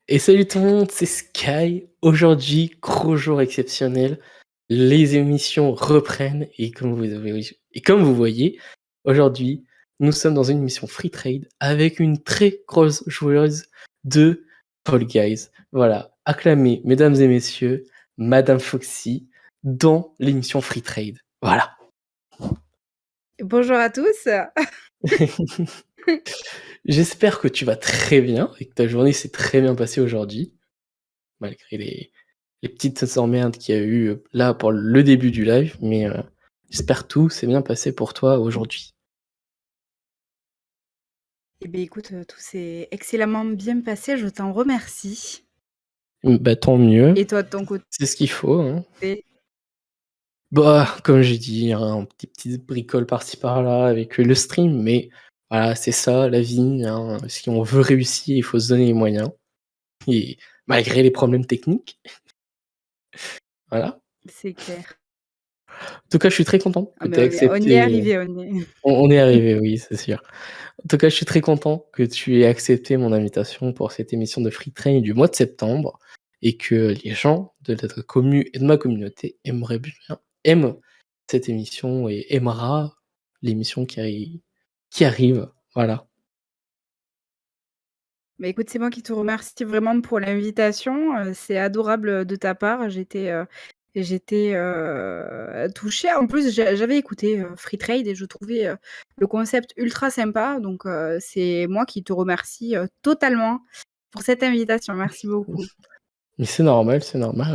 Et salut tout le monde, c'est Sky. Aujourd'hui, gros jour exceptionnel. Les émissions reprennent et comme vous voyez, aujourd'hui, nous sommes dans une émission Free Trade avec une très grosse joueuse de Fall Guys. Voilà, acclamez, mesdames et messieurs, Madame Foxy dans l'émission Free Trade. Voilà. Bonjour à tous. J'espère que tu vas très bien et que ta journée s'est très bien passée aujourd'hui, malgré les petites emmerdes qu'il y a eu là pour le début du live, mais j'espère que tout s'est bien passé pour toi aujourd'hui. Eh bien, écoute, tout s'est excellemment bien passé, je t'en remercie. Bah tant mieux, Et toi, de ton c'est ce qu'il faut, hein. côté? Bah, comme j'ai dit, hein, un petit bricole par-ci par-là avec le stream, mais voilà, c'est ça la vie, hein. Si on veut réussir, il faut se donner les moyens et malgré les problèmes techniques, voilà. C'est clair. En tout cas, je suis très content Ah que tu mais aies on y est accepté, arrivé, on y est. on est arrivé, oui, c'est sûr. En tout cas, je suis très content que tu aies accepté mon invitation pour cette émission de Free Train du mois de septembre et que les gens de notre commu et de ma communauté aiment cette émission et aimera l'émission qui arrive. Voilà. Bah, écoute, c'est moi qui te remercie vraiment pour l'invitation, c'est adorable, de ta part. J'étais touchée. En plus, j'avais écouté, Free Trade et je trouvais, le concept ultra sympa. Donc, c'est moi qui te remercie, totalement pour cette invitation. Merci beaucoup. Mais c'est normal,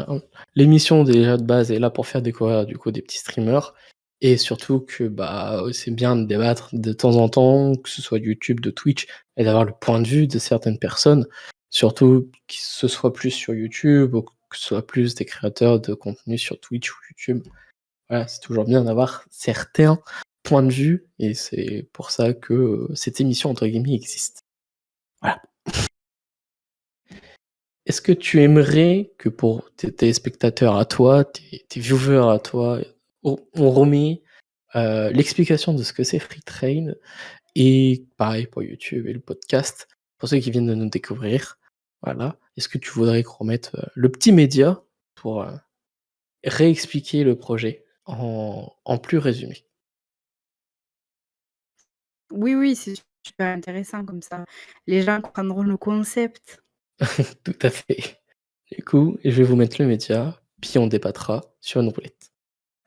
hein. L'émission déjà de base est là pour faire découvrir du coup des petits streamers et surtout que bah c'est bien de débattre de temps en temps, que ce soit de YouTube, de Twitch, et d'avoir le point de vue de certaines personnes, surtout que ce soit plus sur YouTube ou que ce soit plus des créateurs de contenu sur Twitch ou YouTube. Voilà, c'est toujours bien d'avoir certains points de vue et c'est pour ça que cette émission entre guillemets existe. Voilà. Est-ce que tu aimerais que pour tes téléspectateurs à toi, tes viewers à toi, on remet l'explication de ce que c'est Free Train et pareil pour YouTube et le podcast, pour ceux qui viennent de nous découvrir. Voilà. Est-ce que tu voudrais qu'on remette le petit média pour réexpliquer le projet en plus résumé? Oui, oui, c'est super intéressant comme ça. Les gens comprendront le concept. Tout à fait. Du coup, je vais vous mettre le média, puis on débattra sur une roulette.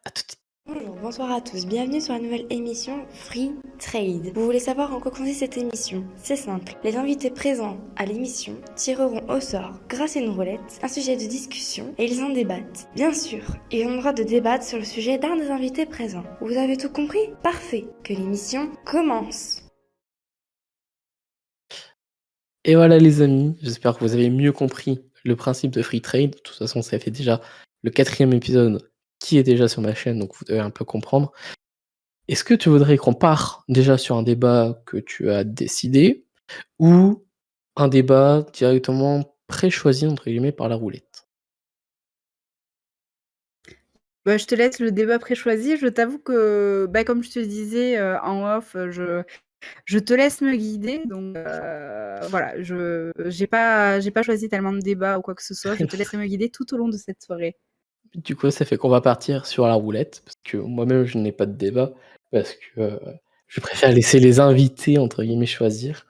À tout de suite. Bonjour, bonsoir à tous, bienvenue sur la nouvelle émission Free Trade. Vous voulez savoir en quoi consiste cette émission? C'est simple, les invités présents à l'émission tireront au sort, grâce à une roulette, un sujet de discussion et ils en débattent. Bien sûr, ils ont le droit de débattre sur le sujet d'un des invités présents. Vous avez tout compris? Parfait, que l'émission commence. Et voilà les amis, j'espère que vous avez mieux compris le principe de Free Trade. De toute façon, ça fait déjà le 4e épisode qui est déjà sur ma chaîne, donc vous devez un peu comprendre. Est-ce que tu voudrais qu'on parte déjà sur un débat que tu as décidé ou un débat directement pré-choisi entre guillemets par la roulette? Bah, je te laisse le débat préchoisi. Je t'avoue que, bah, comme je te disais, en off, je te laisse me guider donc voilà, je j'ai pas choisi tellement de débat ou quoi que ce soit. Je te laisserai me guider tout au long de cette soirée. Du coup, ça fait qu'on va partir sur la roulette, parce que moi-même je n'ai pas de débat, parce que je préfère laisser les invités entre guillemets choisir.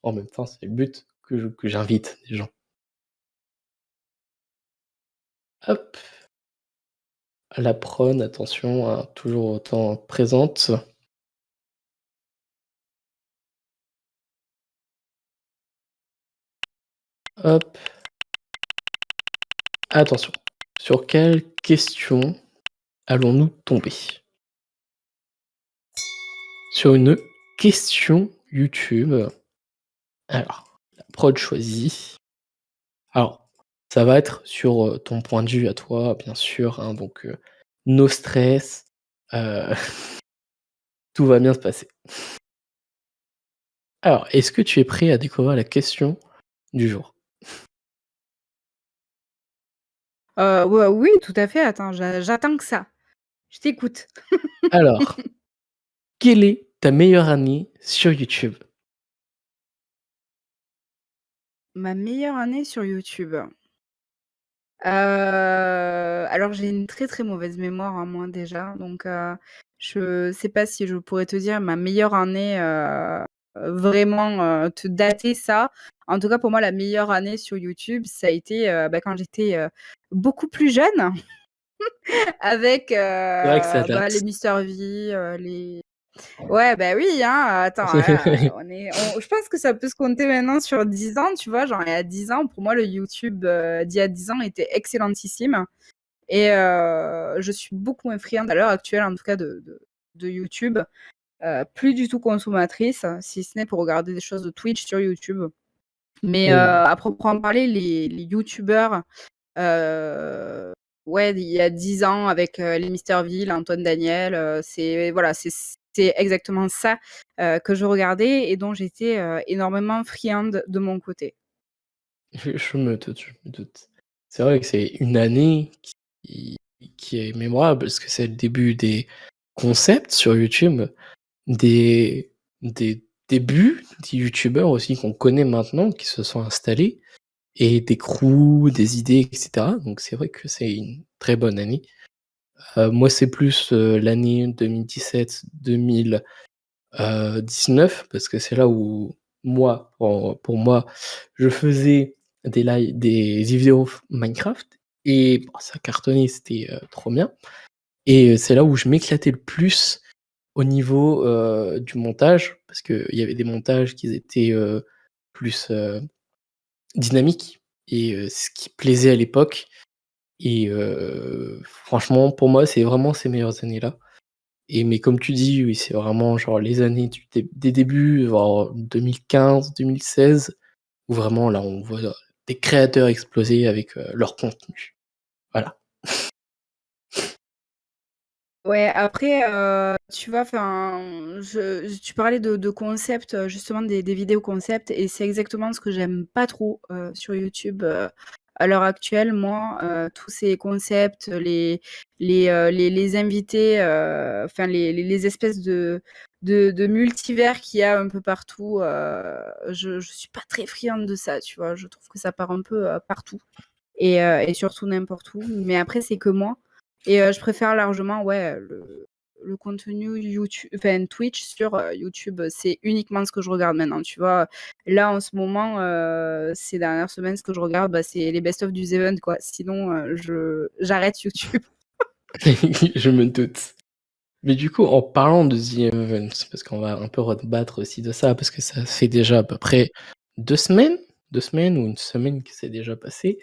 En même temps, c'est le but que j'invite des gens. Hop. La prône, attention, hein, toujours autant présente. Hop. Attention. Sur quelle question allons-nous tomber? Sur une question YouTube. Alors, la prod choisie. Alors, ça va être sur ton point de vue à toi, bien sûr, hein, donc no stress. euh, tout va bien se passer. Alors, est-ce que tu es prêt à découvrir la question du jour? Ouais, oui, tout à fait. Attends, j'attends que ça. Je t'écoute. Alors, quelle est ta meilleure année sur YouTube? Ma meilleure année sur YouTube? Alors j'ai une très, très mauvaise mémoire, hein, moi déjà, donc je sais pas si je pourrais te dire ma meilleure année, vraiment, te dater ça. En tout cas, pour moi, la meilleure année sur YouTube, ça a été, quand j'étais, beaucoup plus jeune avec, C'est vrai que ça les date. MrV, les ouais, bah, oui, hein, attends, là, je pense que ça peut se compter maintenant sur 10 ans, tu vois? Genre il y a 10 ans, pour moi, le YouTube, d'il y a 10 ans était excellentissime et je suis beaucoup moins friande à l'heure actuelle, en tout cas de YouTube, plus du tout consommatrice, si ce n'est pour regarder des choses de Twitch sur YouTube. Mais Oui. à proprement parler, les youtubeurs, heu, ouais, il y a 10 ans avec, les MrV, Antoine Daniel, c'est voilà, c'est exactement ça, que je regardais et dont j'étais, énormément friande de mon côté. Je me doute. C'est vrai que c'est une année qui qui est mémorable parce que c'est le début des concepts sur YouTube, des des débuts des youtubeurs aussi qu'on connaît maintenant qui se sont installés et des crews, des idées et cetera. Donc c'est vrai que c'est une très bonne année. Moi, c'est plus, l'année 2017-2000 19 parce que c'est là où moi, pour moi, je faisais des vidéos Minecraft et bah, ça cartonnait, c'était, trop bien et c'est là où je m'éclatais le plus au niveau, du montage parce qu'il y avait des montages qui étaient, plus, dynamiques et ce qui plaisait à l'époque et franchement, pour moi, c'est vraiment ces meilleures années-là. Et mais comme tu dis, oui, c'est vraiment genre les années du des débuts, genre 2015-2016 où vraiment là, on voit, des créateurs exploser avec, leur contenu. Voilà. Ouais, après, tu vois, enfin, tu parlais de concepts, justement des vidéos concepts et c'est exactement ce que j'aime pas trop, sur YouTube, à l'heure actuelle, moi, tous ces concepts, les invités, enfin les espèces de multivers qu'il y a un peu partout, je suis pas très friande de ça, tu vois? Je trouve que ça part un peu, partout et surtout n'importe où. Mais après, c'est que moi et je préfère largement, ouais, le contenu enfin Twitch sur, YouTube. C'est uniquement ce que je regarde maintenant, tu vois? Là, en ce moment, ces dernières semaines, ce que je regarde, c'est les best of du The Event, quoi. Sinon, j'arrête YouTube. Je me doute. Mais du coup, en parlant de The Event, parce qu'on va un peu rebattre aussi de ça, parce que ça fait déjà à peu près 2 semaines? 2 semaines ou 1 semaine qui s'est déjà passée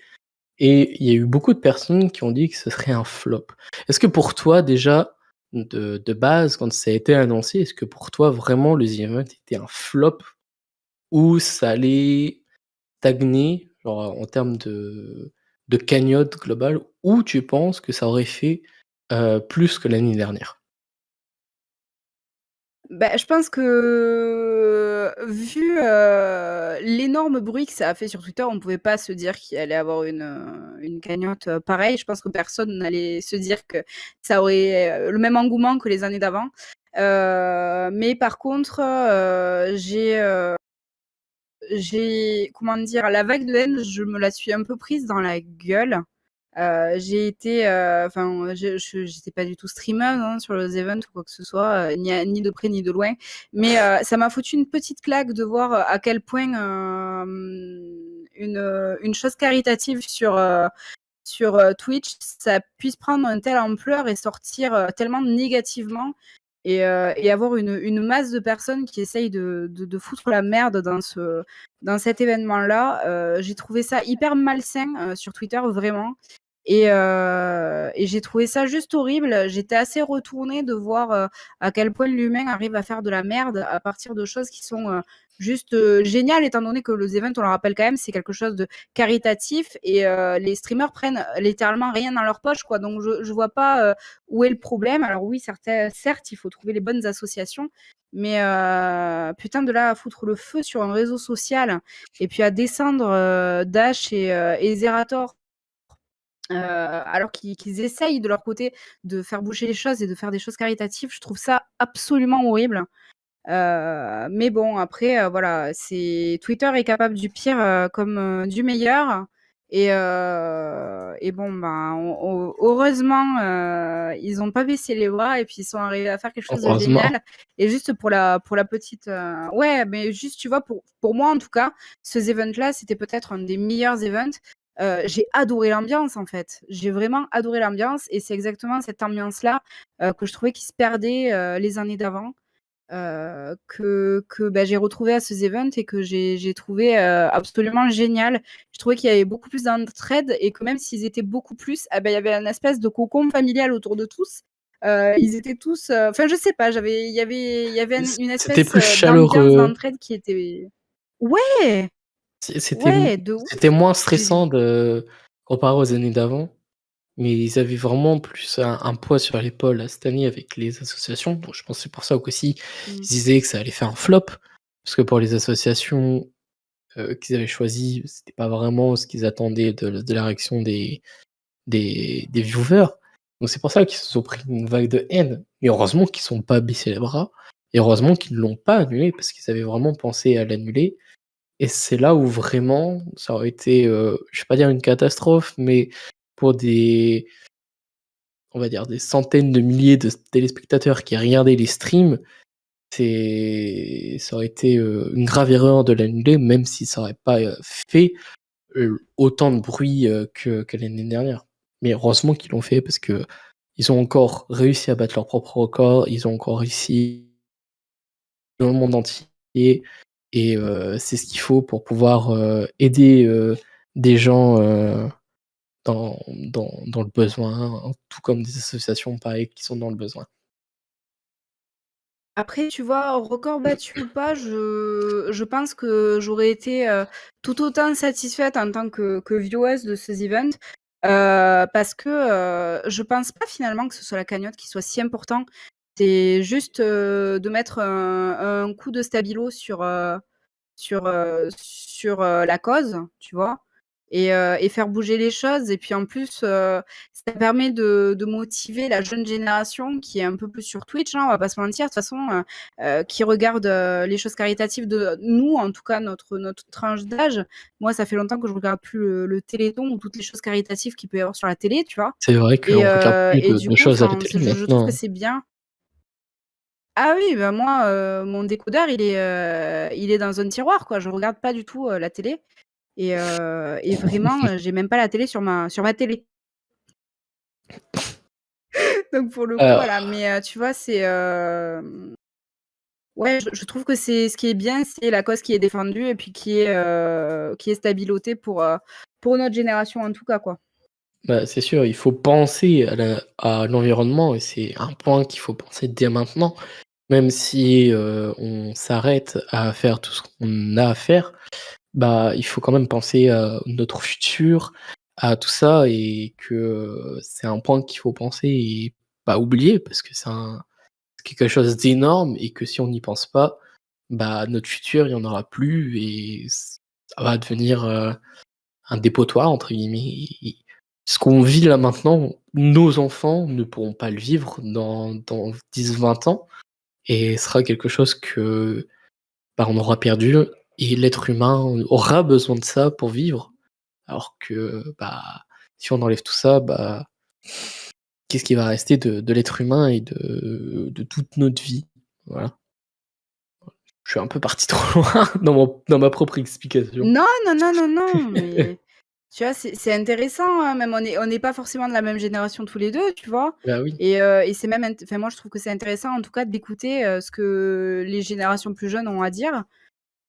et il y a eu beaucoup de personnes qui ont dit que ce serait un flop. Est-ce que pour toi déjà, de base, quand ça a été annoncé, est-ce que pour toi vraiment le The Event était un flop ou ça allait stagner, genre en termes de cagnotte globale ou tu penses que ça aurait fait, plus que l'année dernière? Bah, je pense que, vu, l'énorme bruit que ça a fait sur Twitter, on pouvait pas se dire qu'il allait avoir une cagnotte, pareille. Je pense que personne n'allait se dire que ça aurait, le même engouement que les années d'avant. Mais par contre, comment dire? La vague de haine, je me la suis un peu prise dans la gueule. J'ai été, enfin, j'étais pas du tout streameuse, hein, sur les events ou quoi que ce soit, ni de près ni de loin. Mais, ça m'a foutu une petite claque de voir, à quel point, une chose caritative sur Twitch, ça puisse prendre une telle ampleur et sortir, tellement négativement et avoir une masse de personnes qui essayent de foutre la merde dans cet événement-là. J'ai trouvé ça hyper malsain, sur Twitter, vraiment et j'ai trouvé ça juste horrible. J'étais assez retournée de voir, à quel point l'humain arrive à faire de la merde à partir de choses qui sont, juste, géniales étant donné que les events, on le rappelle quand même, c'est quelque chose de caritatif et les streamers prennent littéralement rien dans leur poche, quoi. Donc je vois pas, où est le problème. Alors oui, certes, il faut trouver les bonnes associations, mais putain de là à foutre le feu sur un réseau social et puis à descendre, Dash et Zerator alors qu'ils essayent de leur côté de faire bouger les choses et de faire des choses caritatives, je trouve ça absolument horrible. Mais bon, après, voilà, Twitter est capable du pire comme du meilleur. Et bon, ben, heureusement, ils n'ont pas baissé les bras et puis ils sont arrivés à faire quelque chose de Heureusement. génial. Et juste pour la petite. Ouais, mais juste, tu vois, pour moi en tout cas, ce event-là, c'était peut-être un des meilleurs events. J'ai adoré l'ambiance en fait. J'ai vraiment adoré l'ambiance et c'est exactement cette ambiance-là que je trouvais qui se perdait les années d'avant. Que j'ai retrouvé à ces events et que j'ai trouvé absolument génial. Je trouvais qu'il y avait beaucoup plus d'entraide et que même s'ils étaient beaucoup plus, il y avait une espèce de cocon familial autour de tous. Ils étaient tous, enfin je sais pas, il y avait une C'était espèce plus d'ambiance, chaleureux. d'entraide qui était. Ouais, C'était ouais, de ouf. c'était moins J'ai- stressant comparé aux années d'avant, mais ils avaient vraiment plus un poids sur l'épaule cette année avec les associations. Donc je pense que c'est pour ça qu'aussi Mm. ils disaient que ça allait faire un flop, parce que pour les associations qu'ils avaient choisies, c'était pas vraiment ce qu'ils attendaient de la réaction des viewers. Donc c'est pour ça qu'ils se sont pris une vague de haine. Mais heureusement qu'ils sont pas baissé les bras, et heureusement qu'ils ne l'ont pas annulé, parce qu'ils avaient vraiment pensé à l'annuler. Et c'est là où vraiment ça aurait été, je vais pas dire une catastrophe, mais pour on va dire des centaines de milliers de téléspectateurs qui regardaient les streams, ça aurait été, une grave erreur de l'annuler, même si ça aurait pas, fait, autant de bruit, que l'année dernière. Mais heureusement qu'ils l'ont fait parce qu'ils ont encore réussi à battre leur propre record, ils ont encore réussi dans le monde entier et c'est ce qu'il faut pour pouvoir, aider, des gens, dans le besoin, hein, tout comme des associations pareil qui sont dans le besoin. Après, tu vois, record battu ou pas, je pense que j'aurais été tout autant satisfaite en tant que vieweuse de ces events. Parce que je pense pas finalement que ce soit la cagnotte qui soit si important. C'est juste de mettre un coup de stabilo sur la cause, tu vois? Et faire bouger les choses et puis en plus, ça permet de motiver la jeune génération qui est un peu plus sur Twitch, hein, on va pas se mentir. De toute façon, qui regarde, les choses caritatives de nous, en tout cas notre tranche d'âge. Moi, ça fait longtemps que je regarde plus le Téléthon ou toutes les choses caritatives qu'il peut y avoir sur la télé, tu vois? C'est vrai qu'on regarde plus Et du de coup, choses à la enfin, télé je trouve que maintenant. c'est bien. Ah oui, bah, moi, mon décodeur, il est dans un tiroir, quoi. Je regarde pas du tout, la télé et vraiment, j'ai même pas la télé sur ma télé. Donc pour le coup, Heu, voilà, mais tu vois, ouais, je trouve que c'est ce qui est bien, c'est la cause qui est défendue et puis qui est stabilotée pour notre génération, en tout cas, quoi. Bah, c'est sûr, il faut penser à l'environnement et c'est un point qu'il faut penser dès maintenant. Même si, on s'arrête à faire tout ce qu'on a à faire, bah, il faut quand même penser à notre futur, à tout ça et que, c'est un point qu'il faut penser et pas oublier parce que c'est quelque chose d'énorme et que si on n'y pense pas, bah, notre futur, il y en aura plus et ça va devenir, un «dépotoir» entre guillemets et ce qu'on vit là maintenant, nos enfants ne pourront pas le vivre dans 10-20 ans et ce sera quelque chose que, bah, on aura perdu et l'être humain aura besoin de ça pour vivre. Alors que, bah, si on enlève tout ça, bah, qu'est-ce qui va rester de l'être humain et de toute notre vie? Voilà. Je suis un peu parti trop loin dans ma propre explication. Non, non, non, non, non, mais tu vois, c'est intéressant, hein, même on n'est pas forcément de la même génération tous les 2, tu vois? Bah, oui, Et c'est même enfin moi je trouve que c'est intéressant en tout cas d'écouter, ce que les générations plus jeunes ont à dire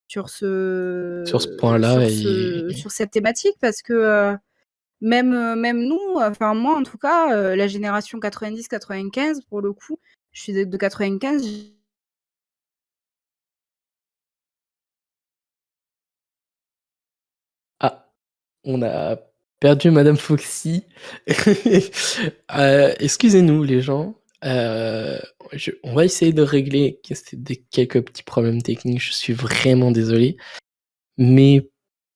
sur sur ce point-là et sur cette thématique parce que, même nous, enfin moi en tout cas, la génération 90-95 pour le coup, je suis de 95. ah, on a perdu madame Foxy. Excusez-nous les gens, on va essayer de régler quelques petits problèmes techniques, je suis vraiment désolé. Mais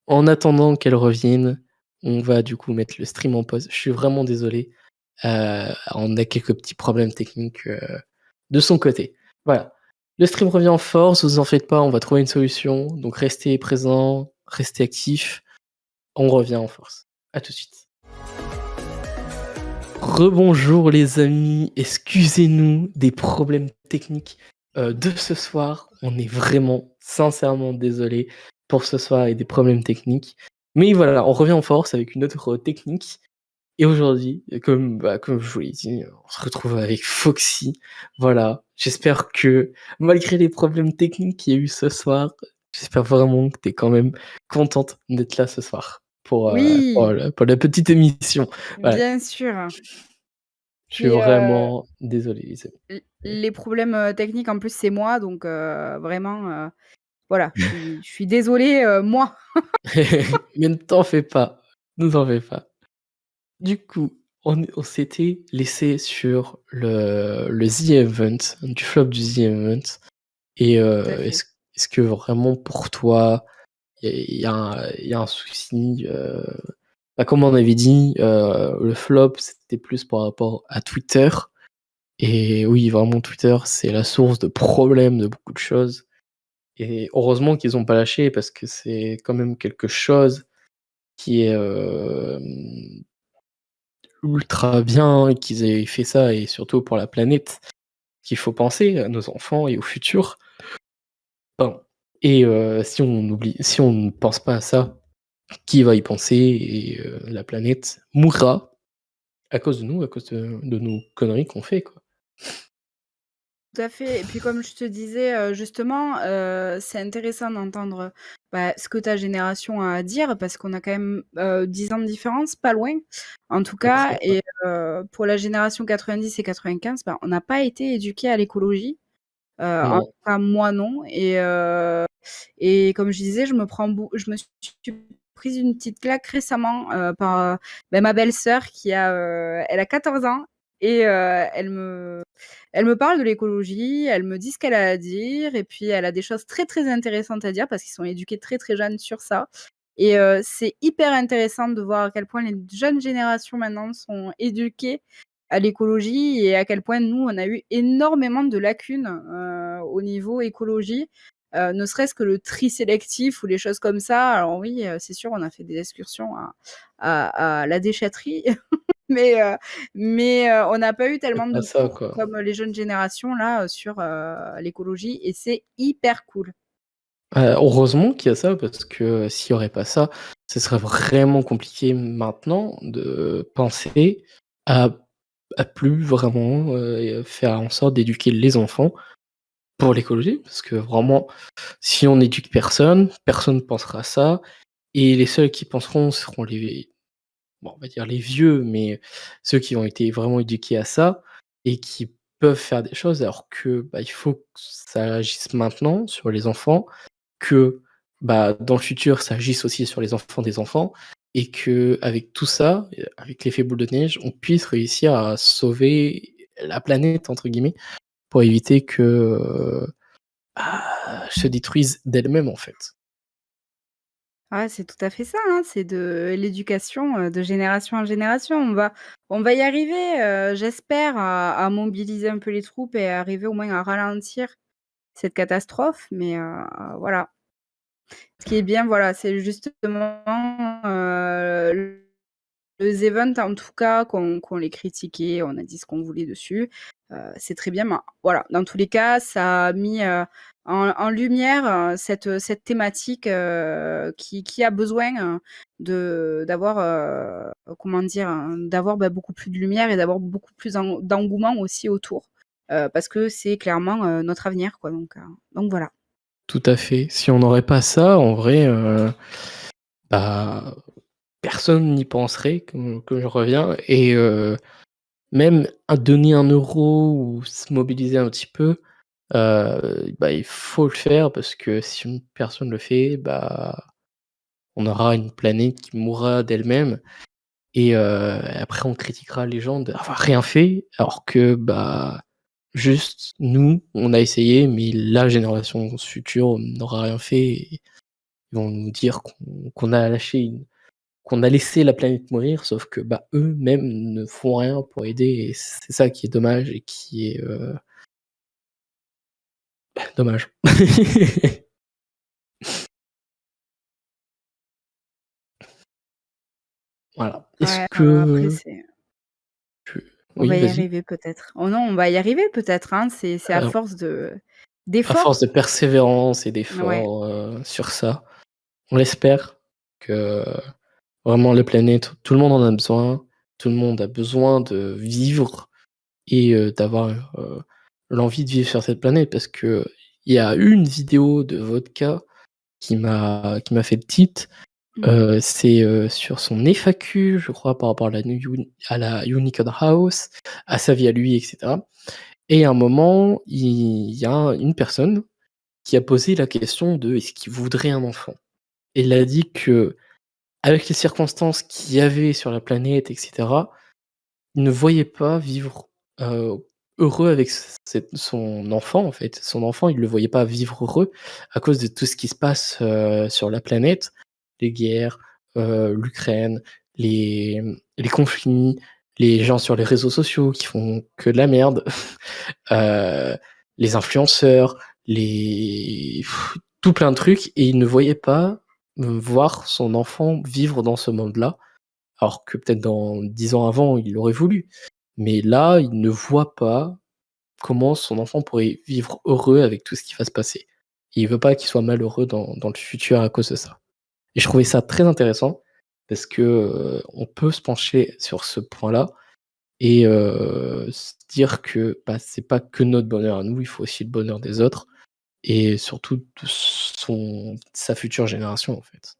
en attendant qu'elle revienne, on va du coup mettre le stream en pause. Je suis vraiment désolé, on a quelques petits problèmes techniques, de son côté. Voilà. Le stream revient en force, vous en faites pas, on va trouver une solution. Donc restez présents, restez actifs. On revient en force. À tout de suite. Rebonjour les amis, excusez-nous des problèmes techniques de ce soir. On est vraiment sincèrement désolé pour ce soir et des problèmes techniques. Mais voilà, on revient en force avec une autre technique. Et aujourd'hui, comme je vous l'ai dit, on se retrouve avec Foxy. Voilà, j'espère que malgré les problèmes techniques qu'il y a eu ce soir, j'espère vraiment que tu es quand même contente d'être là ce soir pour Oui, la petite émission. Voilà, bien sûr. je suis Puis, vraiment désolé, les les problèmes, techniques, en plus, c'est moi, donc vraiment, voilà, je suis désolée, moi. amis. Mais ne t'en fais pas, ne t'en fais pas. Du coup, on s'était laissé sur le The Event, du flop du The Event. Et Tout à fait. est-ce que vraiment pour toi, il y a un souci, comme on avait dit, le flop, c'était plus par rapport à Twitter. Et oui, vraiment Twitter, c'est la source de problèmes de beaucoup de choses. Et heureusement qu'ils ont pas lâché parce que c'est quand même quelque chose qui est, ultra bien qu'ils aient fait ça et surtout pour la planète, qu'il faut penser à nos enfants et au futur. Pardon. Et si on ne pense pas à ça, qui va y penser? Et la planète mourra à cause de nous, à cause de nos conneries qu'on fait, quoi. Tout à fait et puis comme je te disais, justement, c'est intéressant d'entendre, ce que ta génération a à dire parce qu'on a quand même, 10 ans de différence, pas loin, en tout À peu près, cas ouais. et pour la génération 90 et 95, on n'a pas été éduqués à l'écologie, en Non. tout cas moi non et comme je disais, je me suis prise une petite claque récemment, par, ma belle-sœur elle a 14 ans et elle me parle de l'écologie, elle me dit ce qu'elle a à dire et puis elle a des choses très, très intéressantes à dire parce qu'ils sont éduqués très, très jeunes sur ça et c'est hyper intéressant de voir à quel point les jeunes générations maintenant sont éduquées à l'écologie et à quel point nous, on a eu énormément de lacunes, au niveau écologie, ne serait-ce que le tri sélectif ou les choses comme ça. Alors oui, c'est sûr, on a fait des excursions à la déchetterie, mais on n'a pas eu tellement C'est pas de ça, cours quoi. comme les jeunes générations là, sur, l'écologie et c'est hyper cool. Heureusement qu'il y a ça parce que s'il y aurait pas ça, ce serait vraiment compliqué maintenant de penser à plus vraiment, faire en sorte d'éduquer les enfants pour l'écologie. Parce que vraiment, si on n'éduque personne, personne ne pensera à ça et les seuls qui penseront seront les bon, on va dire les vieux, mais ceux qui ont été vraiment éduqués à ça et qui peuvent faire des choses alors que, il faut que ça agisse maintenant sur les enfants, que, dans le futur, ça agisse aussi sur les enfants des enfants et qu'avec tout ça, avec l'effet boule de neige, on puisse réussir à «sauver la planète» entre guillemets pour éviter que, se détruise d'elle-même, en fait. Ah, c'est tout à fait ça, hein, c'est de l'éducation, de génération en génération. On va y arriver, j'espère à mobiliser un peu les troupes et arriver au moins à ralentir cette catastrophe, mais voilà. Ce qui est bien, voilà, c'est justement, les events en tout cas qu'on les critiquait, on a dit ce qu'on voulait dessus, c'est très bien, mais voilà, dans tous les cas, ça a mis, en lumière, cette thématique, qui a besoin, d'avoir, comment dire? D'avoir, beaucoup plus de lumière et d'avoir beaucoup plus d'engouement aussi autour, parce que c'est clairement, notre avenir quoi, donc voilà. Tout à fait. Si on n'aurait pas ça, en vrai, bah, personne n'y penserait, comme je reviens et même à donner 1 € ou se mobiliser un petit peu, il faut le faire parce que si une personne le fait, on aura une planète qui mourra d'elle-même et après on critiquera les gens d'avoir rien fait alors que, juste nous, on a essayé mais la génération future n'aura rien fait et ils vont nous dire qu'on a lâché qu'on a laissé la planète mourir, sauf que, eux-mêmes ne font rien pour aider et c'est ça qui est dommage et qui est, Dommage. Voilà. Est-ce Ouais, après que c'est tu on oui, va y vas-y. arriver peut-être. Oh non, on va y arriver peut-être, hein, c'est à Alors, force à force d'efforts. de persévérance et Ouais. d'efforts, sur ça, on espère que vraiment la planète, tout le monde en a besoin. Tout le monde a besoin de vivre et d'avoir, l'envie de vivre sur cette planète parce qu'il y a une vidéo de vodka qui m'a fait le tilt. Mmh. C'est, sur son FAQ, je crois, par rapport à la Unicode House, à sa vie à lui et cetera, et à un moment, il y a une personne qui a posé la question de: «Est-ce qu'il voudrait un enfant?» Et il a dit qu'avec les circonstances qu'il y avait sur la planète et cetera, il ne voyait pas vivre, heu, heureux avec son enfant, en fait. Son enfant, il le voyait pas vivre heureux à cause de tout ce qui se passe, sur la planète. Les guerres, l'Ukraine, les conflits, les gens sur les réseaux sociaux qui font que de la merde, heu, les influenceurs, tout plein de trucs et il ne voyait pas, voir son enfant vivre dans ce monde-là. Alors que peut-être dans 10 ans avant, il l'aurait voulu. Mais là, il ne voit pas comment son enfant pourrait vivre heureux avec tout ce qui va se passer. Et il veut pas qu'il soit malheureux dans le futur à cause de ça. Et je trouvais ça très intéressant parce que, on peut se pencher sur ce point-là et se dire que, bah, c'est pas que notre bonheur à nous, il faut aussi le bonheur des autres et surtout de sa future génération, en fait.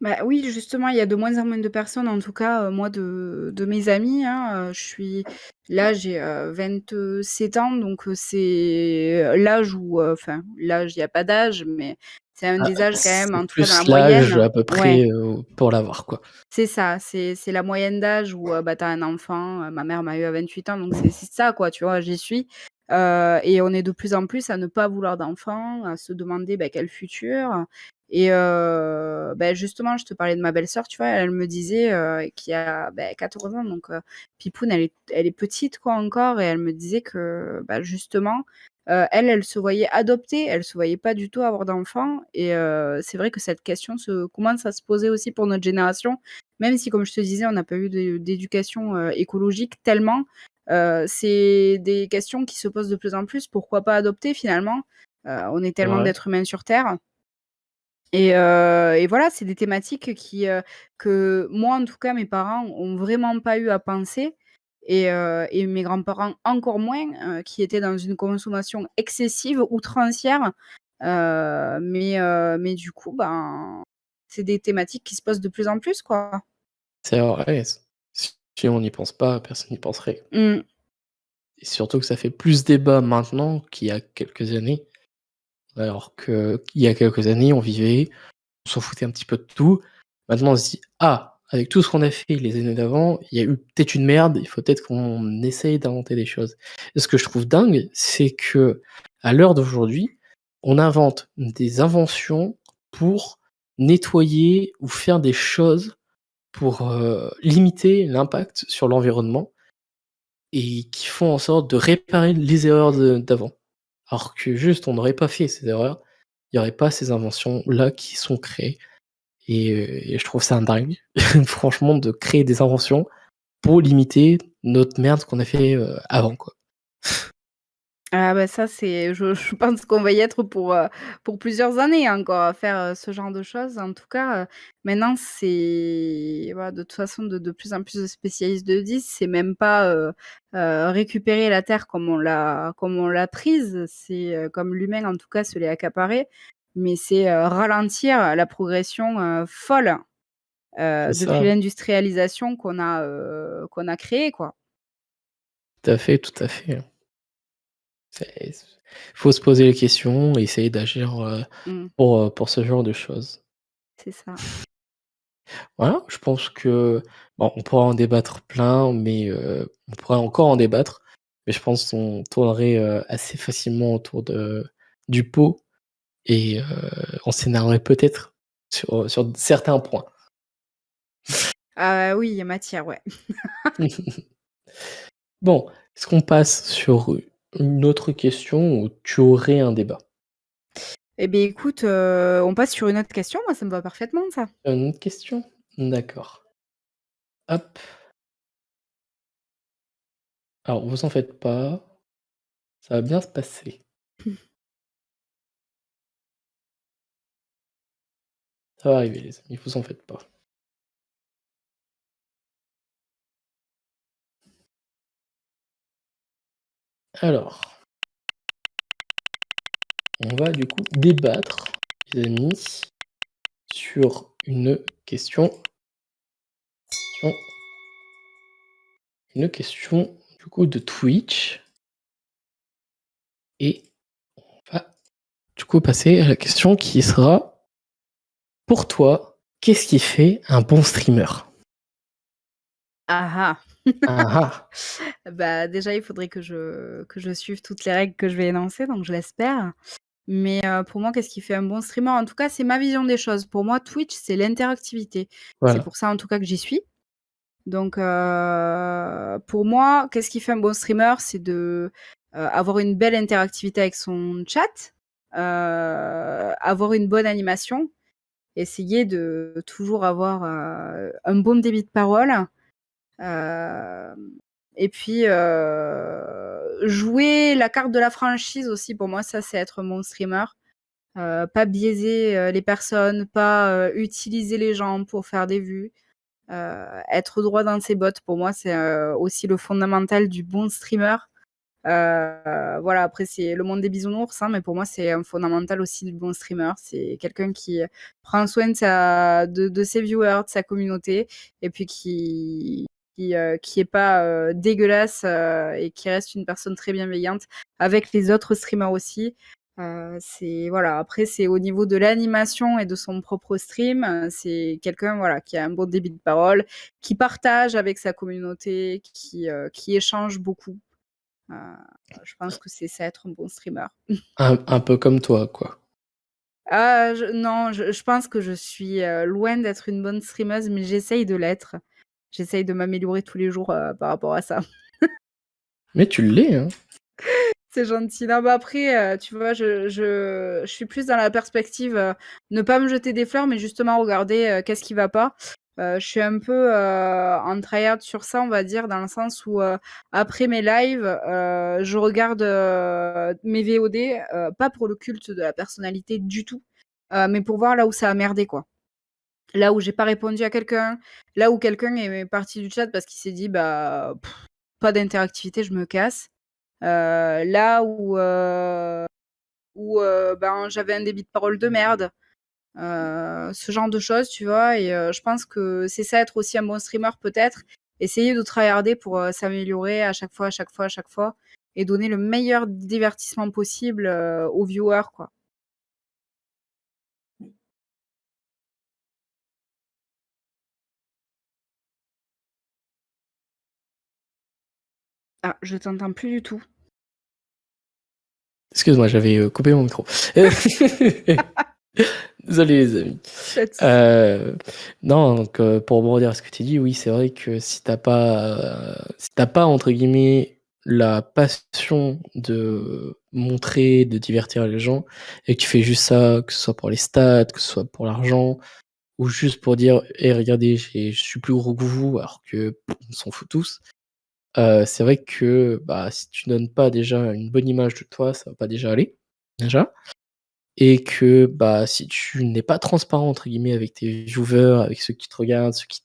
Bah, oui, justement, il y a de moins en moins de personnes, en tout cas, moi de mes amis, hein, je suis là, j'ai, 27 ans, donc c'est, l'âge où, enfin, l'âge, il y a pas d'âge, mais c'est un Ah, des âges quand même, c'est en tout cas dans la plus l'âge moyenne. à peu Ouais, près, pour l'avoir, quoi. c'est ça, c'est la moyenne d'âge où, bah, tu as un enfant, ma mère m'a eu à 28 ans, donc c'est ça, quoi, tu vois? J'y suis, et on est de plus en plus à ne pas vouloir d'enfants, à se demander, bah, quel futur et bah, justement, je te parlais de ma belle-sœur, tu vois? Elle me disait, qui a, bah, 14 ans, donc Pipoune, elle est petite, quoi, encore et elle me disait que, bah, justement, elle se voyait adopter, elle se voyait pas du tout avoir d'enfants et c'est vrai que cette question se commence à se poser aussi pour notre génération, même si, comme je te disais, on n'a pas eu d'éducation, écologique tellement, c'est des questions qui se posent de plus en plus. Pourquoi pas adopter finalement? On est C'est tellement vrai. d'êtres humains sur terre et voilà, c'est des thématiques que moi, en tout cas, mes parents ont vraiment pas eu à penser et mes grands-parents encore moins, qui étaient dans une consommation excessive, outrancière, mais du coup, ben, c'est des thématiques qui se posent de plus en plus, quoi. C'est vrai, si on n'y pense pas, personne n'y penserait. Mmh. Et surtout que ça fait plus débat maintenant qu'il y a quelques années, alors qu'il y a quelques années, on vivait, on s'en foutait un petit peu de tout. Maintenant, on se dit: «Ah, avec tout ce qu'on a fait les années d'avant, il y a eu peut-être une merde, il faut peut-être qu'on essaye d'inventer des choses». Et ce que je trouve dingue, c'est qu'à l'heure d'aujourd'hui, on invente des inventions pour nettoyer ou faire des choses pour, limiter l'impact sur l'environnement et qui font en sorte de réparer les erreurs d'avant. Alors que juste on n'aurait pas fait ces erreurs, il y aurait pas ces inventions-là qui sont créées et je trouve ça dingue, franchement, de créer des inventions pour limiter notre merde qu'on a fait, avant, quoi. Ah bah, ça, c'est je pense qu'on va y être pour plusieurs années encore à faire, ce genre de choses. En tout cas, maintenant c'est voilà, de toute façon, de plus en plus de spécialistes le disent, c'est même pas, récupérer la terre comme on l'a prise, c'est, comme l'humain en tout cas se l'est accaparée, mais c'est, ralentir la progression, folle, C'est depuis ça, l'industrialisation qu'on a créée, quoi. tout à fait, hein. C'est faut se poser les questions et essayer d'agir, Mmh, pour ce genre de choses. c'est ça. Voilà, je pense que bon, on pourra en débattre plein, mais on pourrait encore en débattre, mais je pense qu'on tournerait, assez facilement autour du pot et on s'énerverait peut-être sur certains points. Ah oui, il y a matière, ouais. Bon, est-ce qu'on passe sur, une autre question où tu aurais un débat? Eh beh, écoute, on passe sur une autre question. Moi, ça me va parfaitement ça. Une autre question? D'accord. Hop. Alors vous en faites pas, ça va bien se passer. Ça va arriver les amis, vous en faites pas. Alors, on va du coup débattre, les amis, sur une question du coup de Twitch et on va du coup passer à la question qui sera: pour toi, qu'est-ce qui fait un bon streamer? Ah Ah ah! ah! Bah, déjà, il faudrait que je suive toutes les règles que je vais énoncer, donc je l'espère. Mais, pour moi, qu'est-ce qui fait un bon streamer? En tout cas, c'est ma vision des choses. Pour moi, Twitch, c'est l'interactivité. C'est Voilà. pour ça, en tout cas, que j'y suis. Donc, pour moi, qu'est-ce qui fait un bon streamer? C'est de, avoir une belle interactivité avec son chat, avoir une bonne animation, essayer de toujours avoir, un bon débit de parole, hem et puis, jouer la carte de la franchise aussi, pour moi, ça, c'est être un bon streamer. Pas biaiser, les personnes, pas, utiliser les gens pour faire des vues. Être droit dans ses bottes, pour moi, c'est, aussi le fondamental du bon streamer. Voilà, après c'est le monde des bisounours, hein, mais pour moi, c'est un fondamental aussi du bon streamer. C'est quelqu'un qui, prend soin de ses viewers, de sa communauté et puis qui est pas, dégueulasse, et qui reste une personne très bienveillante avec les autres streamers aussi. C'est voilà, après c'est au niveau de l'animation et de son propre stream, c'est quelqu'un, voilà, qui a un bon débit de parole, qui partage avec sa communauté, qui échange beaucoup. Heu, je pense que c'est ça être un bon streamer. Un peu comme toi, quoi. Ah, je non, je pense que je suis, loin d'être une bonne streameuse, mais j'essaye de l'être. J'essaye de m'améliorer tous les jours, par rapport à ça. Mais tu l'es, hein? C'est gentil. Non, bah, après, tu vois, je suis plus dans la perspective, ne pas me jeter des fleurs, mais justement regarder, qu'est-ce qui va pas. Je suis un peu, en tryhard sur ça, on va dire, dans le sens où, après mes lives, je regarde, mes VOD, pas pour le culte de la personnalité du tout, mais pour voir là où ça a merdé, quoi. Là où j'ai pas répondu à quelqu'un, là où quelqu'un est parti du chat parce qu'il s'est dit: «Bah, pas d'interactivité, je me casse». Là où ben, j'avais un débit de parole de merde, ce genre de choses, tu vois? Et je pense que c'est ça être aussi un bon streamer peut-être, essayer de tryharder pour, s'améliorer à chaque fois, à chaque fois, à chaque fois et donner le meilleur divertissement possible, aux viewers, quoi. Ah, je t'entends plus du tout. Excuse-moi, j'avais, coupé mon micro. Désolé les amis. Pas de souci. Non, donc pour rebondir à ce que tu dis, oui, c'est vrai que si tu pas entre guillemets «la passion de montrer, de divertir les gens» et que tu fais juste ça, que ce soit pour les stats, que ce soit pour l'argent ou juste pour dire: «Eh regardez, je suis plus gros que vous» alors que on s'en fout tous. C'est vrai que, bah, si tu donnes pas déjà une bonne image de toi, ça va pas déjà aller, déjà. Et que, bah, si tu n'es pas «transparent» entre guillemets avec tes viewers, avec ceux qui te regardent, ceux qui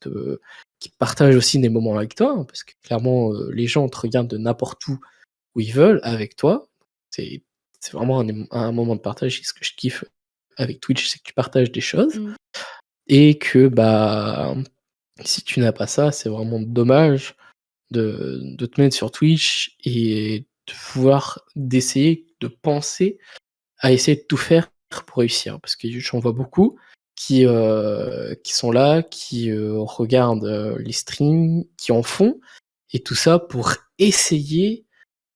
partagent aussi des moments avec toi, hein, parce que clairement, les gens te regardent de n'importe où ils veulent avec toi. C'est c'est vraiment un moment de partage et ce que je kiffe avec Twitch, c'est que tu partages des choses Mmh. et que, bah, si tu n'as pas ça, c'est vraiment dommage de te mettre sur Twitch et de pouvoir d'essayer de penser à essayer de tout faire pour réussir. Parce que j'en vois beaucoup qui sont là, qui, regardent, les streams, qui en font et tout ça pour essayer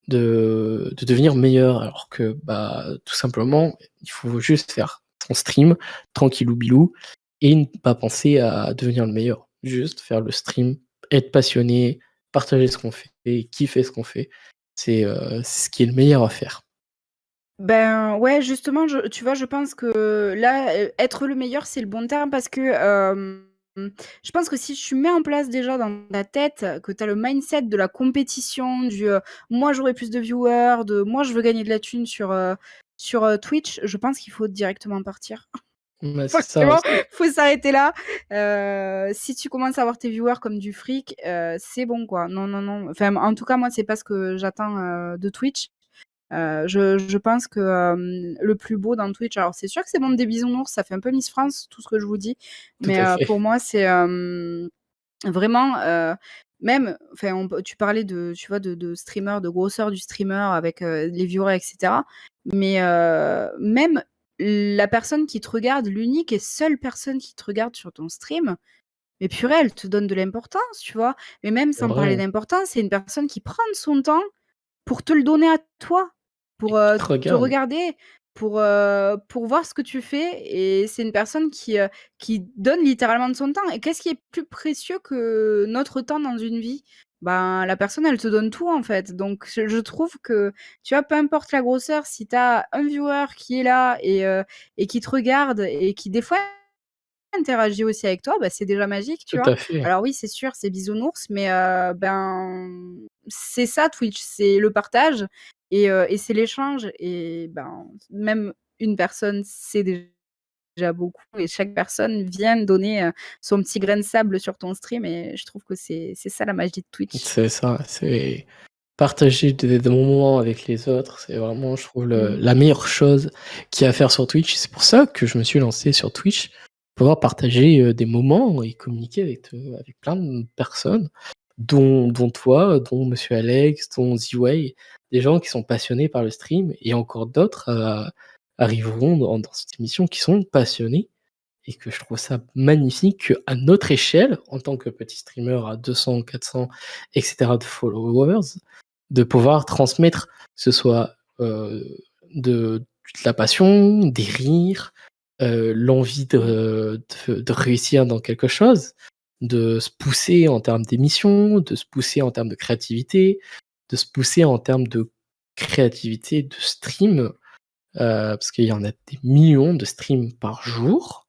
de devenir meilleur. Alors que, bah, tout simplement, il faut juste faire son stream tranquillou bilou et ne pas penser à devenir le meilleur. Juste faire le stream, être passionné, partager ce qu'on fait, kiffer ce qu'on fait c'est ce qui est le meilleur à faire. Ben, ouais, justement, tu vois, je pense que là, être le meilleur, c'est le bon terme parce que, je pense que si tu mets en place déjà dans ta tête que tu as le mindset de la compétition, «Moi, j'aurai plus de viewers», de «Moi, je veux gagner de la thune sur Twitch», je pense qu'il faut directement partir. Ouais, c'est ça, Franchement, faut s'arrêter là. Si tu commences à voir tes viewers comme du fric, c'est bon, quoi. Non, non, non. Enfin, en tout cas, moi, c'est pas ce que j'attends, de Twitch. Je pense que, le plus beau dans Twitch, alors c'est sûr que c'est le monde des bisounours, ça fait un peu Miss France, tout ce que je vous dis, tout mais à fait. pour moi, c'est, vraiment, même enfin, tu parlais de tu vois, de streamer, de grosseur du streamer avec, les viewers et cetera, mais même la personne qui te regarde, l'unique et seule personne qui te regarde sur ton stream, mais purée, elle te donne de l'importance, tu vois? Mais même C'est sans parler vrai d'importance, c'est une personne qui prend de son temps pour te le donner à toi, et pour, qui te te regarde. regarder, pour voir ce que tu fais et c'est une personne qui donne littéralement de son temps et qu'est-ce qui est plus précieux que notre temps dans une vie? Ben, la personne, elle te donne tout, en fait, donc je trouve que, tu vois, peu importe la grosseur, si tu as un viewer qui est là et qui te regarde et qui, des fois, interagit aussi avec toi, bah, c'est déjà magique, tu Tout vois? à fait. Alors oui, c'est sûr, c'est bisounours, mais ben, c'est ça Twitch, c'est le partage et c'est l'échange et ben, même une personne, c'est déjà beaucoup et chaque personne vient donner, son petit grain de sable sur ton stream et je trouve que c'est ça la magie de Twitch. C'est ça, c'est partager des moments avec les autres, c'est vraiment, je trouve, Mmh. la meilleure chose qu'il y a à faire sur Twitch. C'est pour ça que je me suis lancé sur Twitch, pouvoir partager, des moments et communiquer avec plein de personnes, dont toi, dont monsieur Alex, dont Z-Way, des gens qui sont passionnés par le stream et encore d'autres, arriveront dans cette émission qui sont passionnés et que je trouve ça magnifique qu'à notre échelle, en tant que petit streamer à 200, 400 et cetera de followers, de pouvoir transmettre, que ce soit, de la passion, des rires, l'envie Mmh. de réussir dans quelque chose, de se pousser en termes d'émissions, de se pousser en termes de créativité, de se pousser en termes de créativité de stream, parce qu'il y en a des millions de streams par jour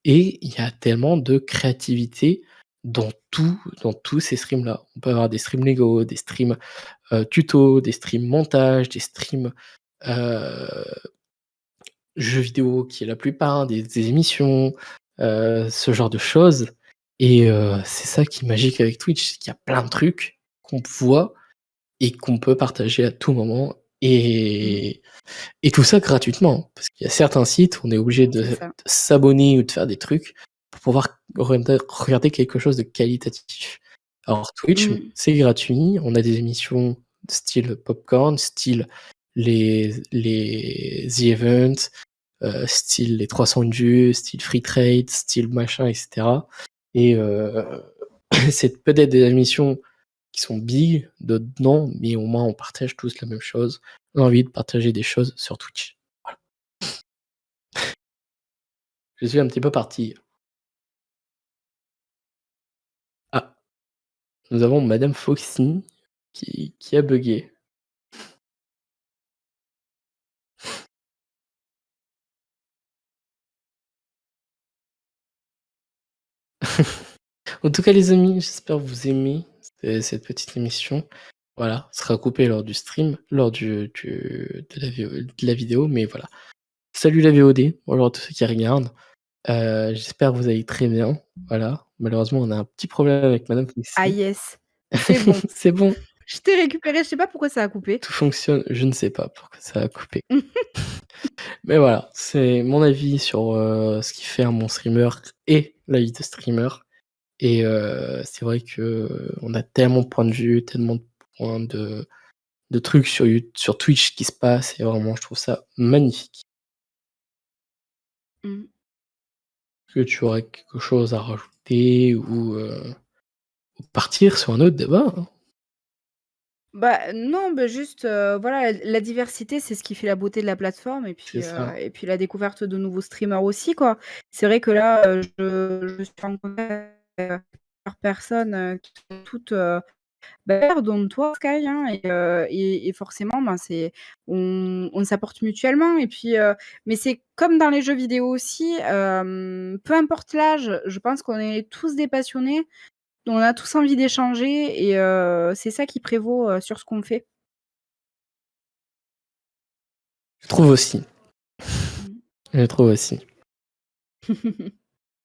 et il y a tellement de créativité dans tous ces streams-là. On peut avoir des streams Lego, des streams, tuto, des streams montage, des streams, heu, jeux vidéo qui est la plupart, des émissions, ce genre de choses et c'est ça qui est magique avec Twitch, c'est qu'il y a plein de trucs qu'on voit et qu'on peut partager à tout moment Mmh. et tout ça gratuitement. Parce qu'il y a certains sites, où on est obligé de C'est ça. s'abonner ou de faire des trucs pour pouvoir regarder quelque chose de qualitatif. Alors Twitch, Mmh. c'est gratuit, on a des émissions style Popcorn, style les The Event, style les 300 vues, style Free Trade, style machin et cetera et c'est peut-être des émissions qui sont big, d'autres non, mais au moins on partage tous la même chose. On a envie de partager des choses sur Twitch. Voilà. Je suis un petit peu parti. Ah, nous avons madame Foxy qui a buggé. En tout cas les amis, j'espère que vous aimez cette petite émission. Voilà, ce sera coupé lors du stream, lors de la vidéo, mais voilà. Salut la VOD, bonjour à tous ceux qui regardent. J'espère que vous allez très bien. Voilà, malheureusement on a un petit problème avec madame Ah Foxy. yes, c'est bon. C'est bon, Je t'ai récupéré, je sais pas pourquoi ça a coupé. tout fonctionne, je ne sais pas pourquoi ça a coupé. Mais voilà, c'est mon avis sur, ce qui fait un bon streamer et la vie de streamer et c'est vrai qu'on a tellement de points de vue, tellement de points de trucs sur Twitch qui se passent et vraiment je trouve ça magnifique. Mmh. Est-ce que tu aurais quelque chose à rajouter ou partir sur un autre débat, hein? Bah, non, bah, juste, voilà, la diversité, c'est ce qui fait la beauté de la plateforme C'est ça. et puis la découverte de nouveaux streamers aussi, quoi. C'est vrai que là, je suis en contact avec plusieurs personnes, qui sont toutes, Pardonne-toi Sky, hein, et forcément, ben, on s'apporte mutuellement et puis, mais c'est comme dans les jeux vidéo aussi, peu importe l'âge, je pense qu'on est tous des passionnés, on a tous envie d'échanger et c'est ça qui prévaut, sur ce qu'on fait. Je trouve aussi, Mmh. je trouve aussi.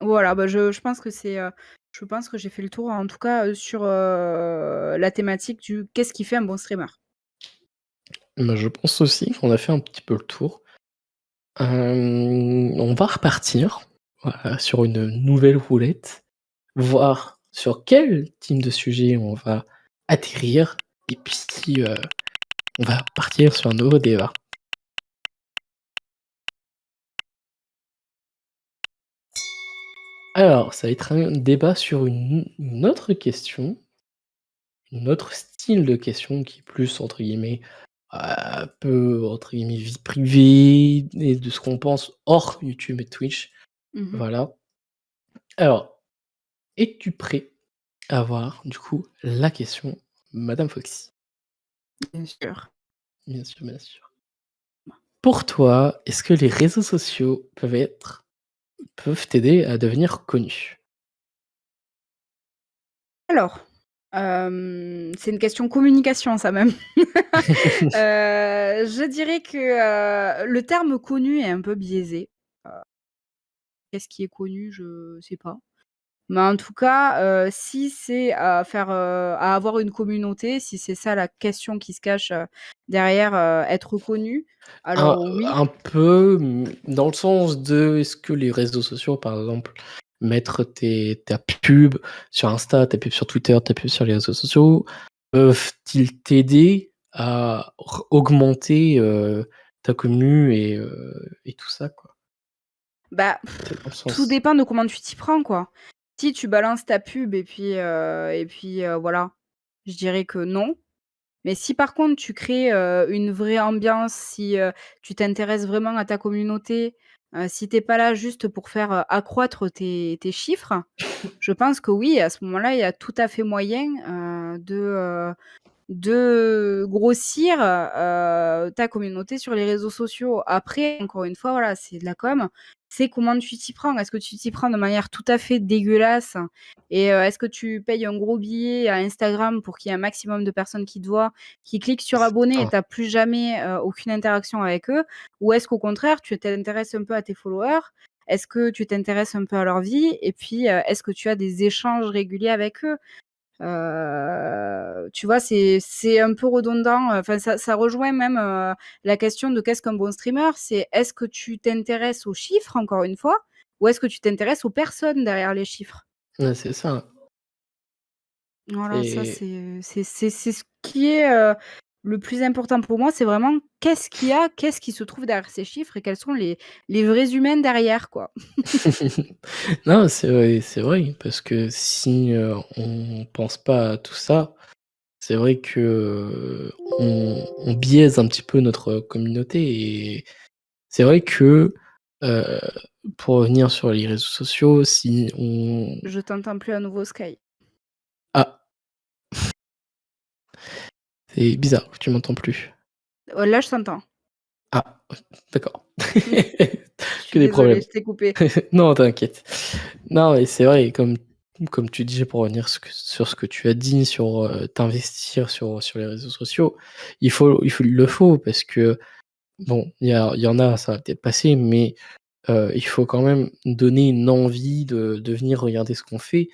Voilà, bah, je pense que j'ai fait le tour en tout cas, sur, la thématique du qu'est-ce qui fait un bon streamer? Bah, je pense aussi qu'on a fait un petit peu le tour. On va repartir, voilà, sur une nouvelle roulette, voir sur quel type de sujet on va atterrir et puis, on va partir sur un nouveau débat. Alors, ça va être un débat sur une autre question, un autre style de question qui est plus entre guillemets, peu entre guillemets «vie privée» et de ce qu'on pense hors YouTube et Twitch, Mmh. voilà. Alors, es-tu prêt à voir du coup la question, madame Foxy? Bien sûr. Bien sûr, bien sûr. Pour toi, est-ce que les réseaux sociaux peuvent t'aider à devenir connu? Alors, c'est une question communication ça même. Je dirais que, le terme connu est un peu biaisé. Qu'est-ce qui est connu? Je sais pas. Mais en tout cas, si c'est à avoir une communauté, si c'est ça la question qui se cache, derrière, être connu, Un alors oui. un peu, dans le sens de est-ce que les réseaux sociaux, par exemple, mettre ta pub sur Insta, ta pub sur Twitter, ta pub sur les réseaux sociaux, peuvent-ils t'aider à augmenter, ta commu et tout ça, quoi? Bah, C'est dans le tout sens. dépend de comment tu t'y prends, quoi. Si tu balances ta pub et puis, voilà, je dirais que non. Mais si par contre tu crées, une vraie ambiance, si, tu t'intéresses vraiment à ta communauté, si tu es pas là juste pour faire, accroître tes chiffres, je pense que oui, à ce moment-là, il y a tout à fait moyen, de grossir, ta communauté sur les réseaux sociaux. Après, encore une fois, voilà, c'est de la com. C'est comment tu t'y prends. Est-ce que tu t'y prends de manière tout à fait dégueulasse et est-ce que tu payes un gros billet à Instagram pour qu'il y ait un maximum de personnes qui te voient, qui cliquent sur C'est abonner et ça. tu plus jamais, aucune interaction avec eux? Ou est-ce qu'au contraire, tu t'intéresses un peu à tes followers? Est-ce que tu t'intéresses un peu à leur vie? Et puis, est-ce que tu as des échanges réguliers avec eux? Tu vois, c'est un peu redondant, enfin ça rejoint même, la question de qu'est-ce qu'un bon streamer? C'est est-ce que tu t'intéresses aux chiffres encore une fois? Ou est-ce que tu t'intéresses aux personnes derrière les chiffres? Ouais, c'est ça. Voilà, ça Et c'est ce qui est, le plus important pour moi, c'est vraiment qu'est-ce qu'il y a? Qu'est-ce qui se trouve derrière ces chiffres et quels sont les vrais humains derrière, quoi? non, c'est vrai, parce que si, on pense pas à tout ça, c'est vrai que, on biaise un petit peu notre communauté et c'est vrai que, heu, pour revenir sur les réseaux sociaux, si on Je t'entends plus à nouveau Sky. ah, c'est bizarre, tu m'entends plus. Là je t'entends. Ah, d'accord. Je Que suis des désolée, problèmes. je t'ai coupé. Non, t'inquiète. Non, mais c'est vrai, comme tu disais, pour revenir sur ce que tu as dit, sur, t'investir sur les réseaux sociaux, il le faut parce que bon, il y en a, ça va peut-être passer, mais il faut quand même donner une envie de venir regarder ce qu'on fait,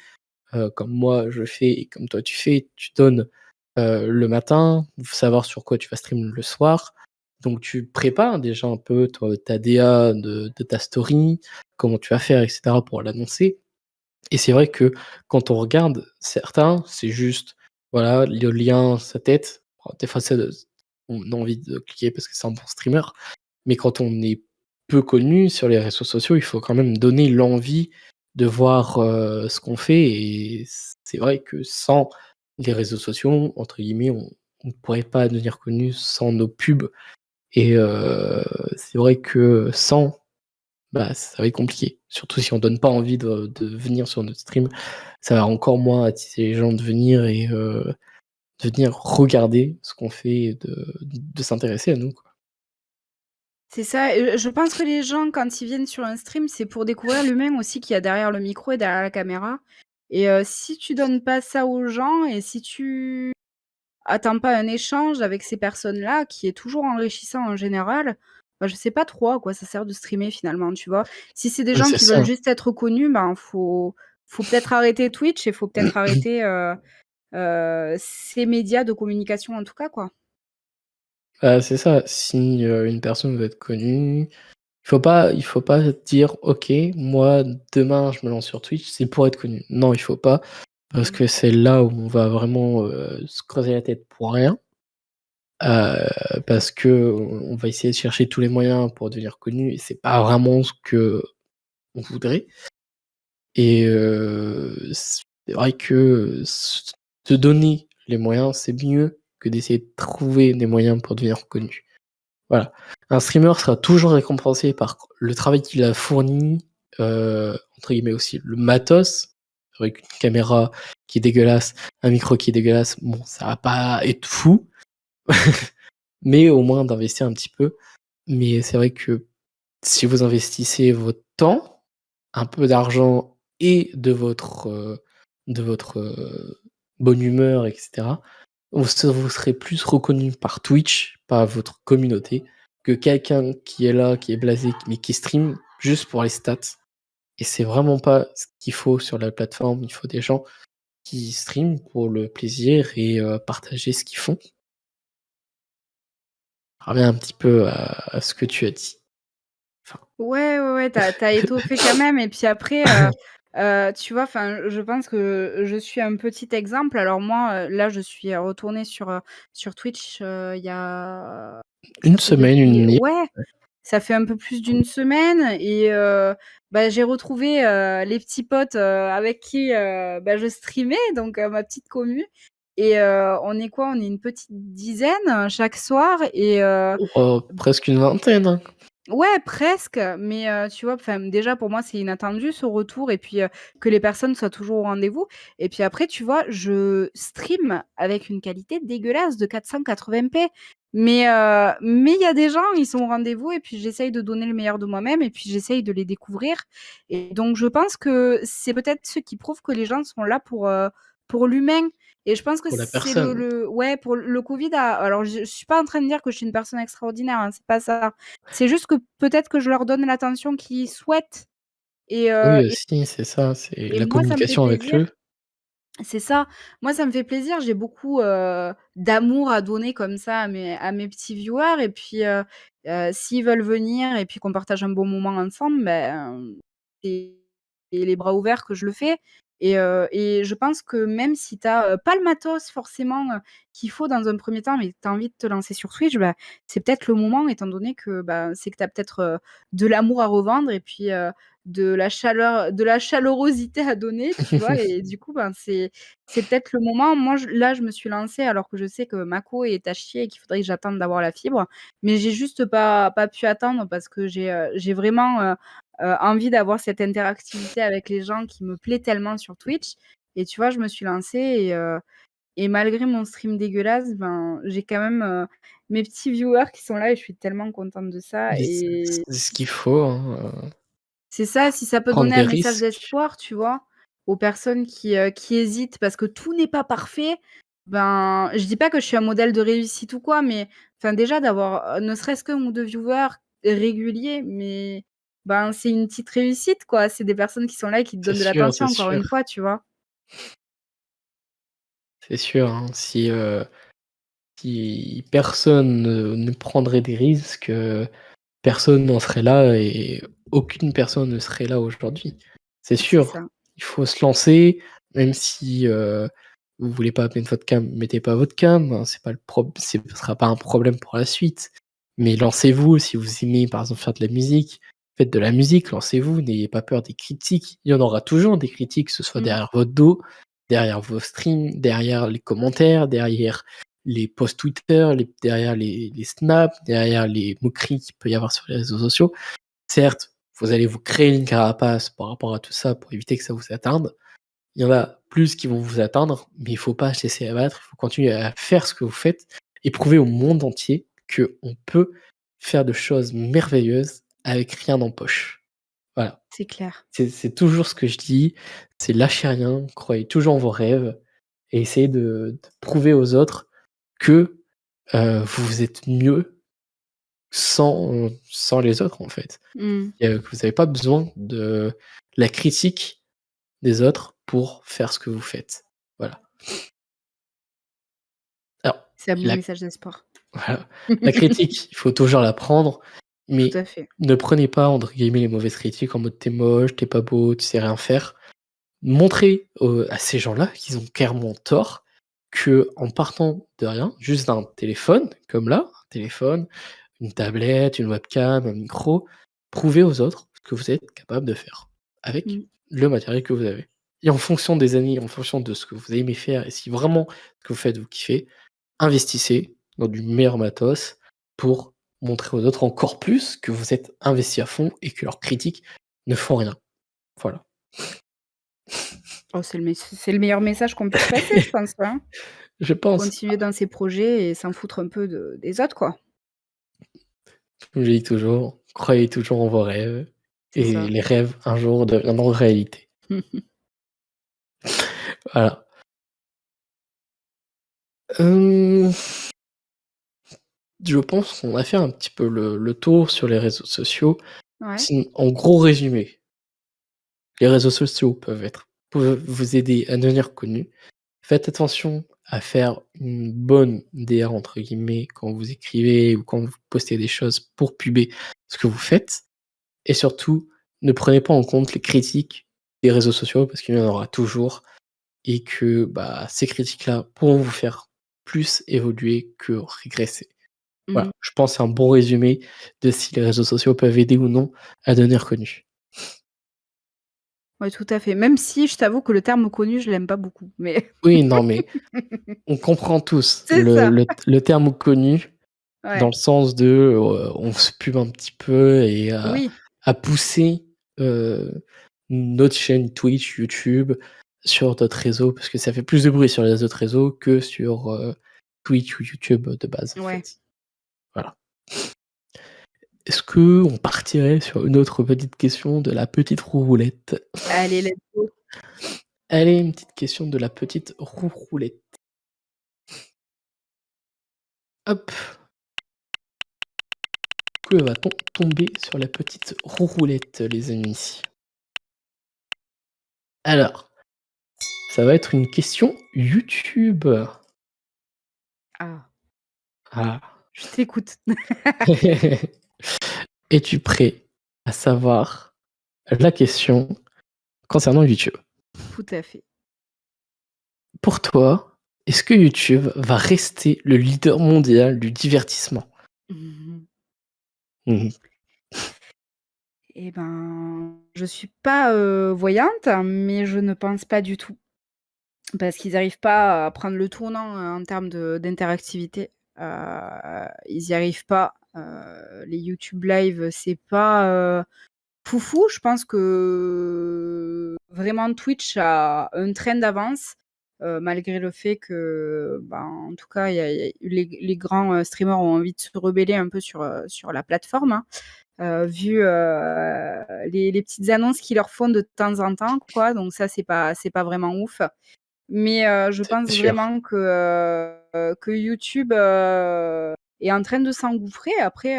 comme moi je fais et comme toi tu fais. Tu donnes, le matin, savoir sur quoi tu vas stream le soir, donc tu prépares déjà un peu ta DA de ta story, comment tu vas faire et cetera pour l'annoncer et c'est vrai que quand on regarde certains, c'est juste, voilà, le lien, sa tête. Bon, des fois, on a envie de cliquer parce que c'est un bon streamer, mais quand on est peu connu sur les réseaux sociaux, il faut quand même donner l'envie de voir, ce qu'on fait et c'est vrai que sans les réseaux sociaux, entre guillemets, on ne pourrait pas devenir connu sans nos pubs et c'est vrai que sans, bah, ça va être compliqué. Surtout si on donne pas envie de venir sur notre stream, ça va encore moins attiser les gens de venir de venir regarder ce qu'on fait et de s'intéresser à nous, quoi. C'est ça, je pense que les gens quand ils viennent sur un stream, c'est pour découvrir l'humain aussi qu'il y a derrière le micro et derrière la caméra et si tu donnes pas ça aux gens et si tu attends pas un échange avec ces personnes-là, qui est toujours enrichissant en général, bah, je sais pas trop à quoi ça sert de streamer finalement, tu vois? Si c'est des Ouais, gens c'est qui veulent ça. juste être connus, ben, faut peut-être arrêter Twitch et faut peut-être arrêter, ces médias de communication en tout cas, quoi. C'est ça. Si, une personne veut être connue, il faut pas dire: «OK, moi demain je me lance sur Twitch, c'est pour être connu». Non, il faut pas, parce Mmh. que c'est là où on va vraiment, se creuser la tête pour rien, parce qu'on va essayer de chercher tous les moyens pour devenir connu et c'est pas vraiment ce qu'on voudrait et c'est vrai que se donner les moyens, c'est mieux que d'essayer de trouver des moyens pour devenir connu. Voilà. Un streamer sera toujours récompensé par le travail qu'il a fourni, entre guillemets aussi le matos. C'est vrai qu'une caméra qui est dégueulasse, un micro qui est dégueulasse, bon ça va pas être fou, mais au moins d'investir un petit peu. Mais c'est vrai que si vous investissez votre temps, un peu d'argent et de votre bonne humeur et cetera, vous serez plus reconnu par Twitch, par votre communauté, que quelqu'un qui est là, qui est blasé, mais qui stream juste pour les stats et c'est vraiment pas ce qu'il faut sur la plateforme. Il faut des gens qui streament pour le plaisir et partager ce qu'ils font. Je reviens un petit peu à ce que tu as dit. Enfin, Ouais, ouais, ouais, tu as étoffé quand même et puis après, tu vois, enfin, je pense que je suis un petit exemple. Alors moi, là, je suis retournée sur Twitch, il y a une ça fait semaine, une depuis nuit. ouais, ça fait un peu plus d'une semaine et bah, j'ai retrouvé, les petits potes, avec qui, bah, je streamais, donc ma petite commu et on est quoi? On est une petite dizaine chaque soir et Presque une vingtaine, hein. ouais, presque, mais tu vois, enfin, déjà pour moi, c'est inattendu ce retour et puis, que les personnes soient toujours au rendez-vous et puis après, tu vois, je stream avec une qualité dégueulasse de 480p mais il y a des gens, ils sont au rendez-vous et puis j'essaye de donner le meilleur de moi-même et puis j'essaye de les découvrir et donc je pense que c'est peut-être ce qui prouve que les gens sont là pour l'humain et je pense que Pour la c'est personne. le ouais, pour le covid a alors je suis pas en train de dire que je suis une personne extraordinaire, hein, c'est pas ça. C'est juste que peut-être que je leur donne l'attention qu'ils souhaitent et heu Oui et aussi, c'est ça, c'est et la moi ça me fait communication avec plaisir. eux. C'est ça. Moi ça me fait plaisir, j'ai beaucoup, d'amour à donner comme ça à mes petits viewers et puis, s'ils veulent venir et puis qu'on partage un bon moment ensemble, ben, c'est les bras ouverts que je le fais et je pense que même si tu as, pas le matos forcément, qu'il faut dans un premier temps, mais que tu as envie de te lancer sur Twitch, bah, c'est peut-être le moment étant donné que, bah, c'est que tu as peut-être, de l'amour à revendre et puis, de la chalorosité à donner, tu vois? Et du coup, ben, c'est peut-être le moment. Moi, je me suis lancée alors que je sais que Mako est à chier et qu'il faudrait que j'attende d'avoir la fibre, mais j'ai juste pas pu attendre parce que j'ai vraiment, envie d'avoir cette interactivité avec les gens qui me plaît tellement sur Twitch et tu vois, je me suis lancée et malgré mon stream dégueulasse, ben, j'ai quand même, mes petits viewers qui sont là et je suis tellement contente de ça Mais et c'est ce qu'il faut, hein, c'est ça, si ça peut prendre donner un des message risques. d'espoir, tu vois? Aux personnes qui hésitent parce que tout n'est pas parfait, ben, je dis pas que je suis un modèle de réussite ou quoi, mais enfin déjà d'avoir, ne serait-ce qu'1 ou 2 viewers réguliers, mais ben, c'est une petite réussite, quoi. C'est des personnes qui sont là et qui te C'est donnent de sûr, l'attention c'est encore sûr. une fois, tu vois? C'est sûr, hein. Si personne ne prendrait des risques, personne n'en serait là et aucune personne ne serait là aujourd'hui. C'est C'est sûr, ça. il faut se lancer, même si, vous voulez pas mettre votre cam, mettez pas votre cam, hein, ce sera pas un problème pour la suite. Mais lancez-vous si vous aimez par exemple faire de la musique, faites de la musique, lancez-vous, n'ayez pas peur des critiques. Il y en aura toujours des critiques, que ce soit Mmh. derrière votre dos, derrière vos streams, derrière les commentaires, derrière les posts Twitter, derrière les snaps, derrière les moqueries qu'il peut y avoir sur les réseaux sociaux. Certes, vous allez vous créer une carapace par rapport à tout ça pour éviter que ça vous atteinde. il y en a plus qui vont vous atteindre, mais il faut pas se laisser abattre, il faut continuer à faire ce que vous faites et prouver au monde entier qu'on peut faire de choses merveilleuses avec rien en poche. Voilà, C'est clair. c'est toujours ce que je dis, c'est lâchez rien, croyez toujours en vos rêves et essayez de prouver aux autres que, vous êtes mieux sans les autres, en fait. Mmh. Que vous avez pas besoin de la critique des autres pour faire ce que vous faites. Voilà. Alors C'est un beau la message d'espoir. voilà, la critique, il faut toujours la prendre, Tout mais à fait. ne prenez pas entre guillemets «les mauvaises critiques» en mode: «Tu es moche, tu es pas beau, tu sais rien faire». Montrez, à ces gens-là qu'ils ont clairement tort, qu'en partant de rien, juste d'un téléphone, comme là, un téléphone, une tablette, une webcam, un micro, prouvez aux autres ce que vous êtes capable de faire avec Mmh. le matériel que vous avez. Et en fonction des années, en fonction de ce que vous aimez faire et si vraiment ce que vous faites vous kiffez, investissez dans du meilleur matos pour montrer aux autres encore plus que vous êtes investi à fond et que leurs critiques ne font rien. Voilà. Oh, c'est le meilleur message qu'on puisse passer, je pense, hein. Je pense, Continuer dans ses projets et s'en foutre un peu des autres, quoi. comme je dis toujours, croyez toujours en vos rêves C'est et ça. les rêves un jour deviendront réalité. Voilà. Hem, je pense qu'on a fait un petit peu le tour sur les réseaux sociaux. Ouais. En gros résumé, les réseaux sociaux peuvent vous aider à devenir connu. Faites attention à faire une bonne «DR» entre guillemets quand vous écrivez ou quand vous postez des choses pour puber ce que vous faites et surtout, ne prenez pas en compte les critiques des réseaux sociaux parce qu'il y en aura toujours et que, bah, ces critiques-là pourront vous faire plus évoluer que régresser. Mmh. Voilà, je pense que c'est un bon résumé de si les réseaux sociaux peuvent aider ou non à devenir connu. Ouais, tout à fait. Même si je t'avoue que le terme «connu», je l'aime pas beaucoup, mais Oui, non, mais on comprend tous c'est ça. le terme connu dans Ouais. le sens de, on se pub un petit peu et Oui. à pousser, notre chaîne Twitch, YouTube, sur d'autres réseaux parce que ça fait plus de bruit sur les autres réseaux que sur, Twitch ou YouTube de base, en Ouais. fait. Voilà. Est-ce qu'on partirait sur une autre petite question de la petite roulette? Allez, let's go. Allez, une petite question de la petite roulette. Hop, que va-t-on tomber sur la petite roulette, les amis? Alors, ça va être une question YouTube. Ah, Ah. je t'écoute. Es-tu prêt à savoir la question concernant YouTube? Tout à fait. Pour toi, est-ce que YouTube va rester le leader mondial du divertissement? Mmh. Mmh. Et ben, je suis pas, voyante, mais je ne pense pas du tout. Parce qu'ils arrivent pas à prendre le tournant, en termes d'interactivité. Ils y arrivent pas. Les YouTube Live, c'est pas, foufou. Je pense que vraiment Twitch a un train d'avance, malgré le fait que, ben, en tout cas, il y a les grands, streamers ont envie de se rebeller un peu sur la plateforme, hein, vu, les petites annonces qu'ils leur font de temps en temps, quoi. Donc ça, c'est pas vraiment ouf. Mais je C'est pense sûr. vraiment que YouTube, est en train de s'engouffrer. Après,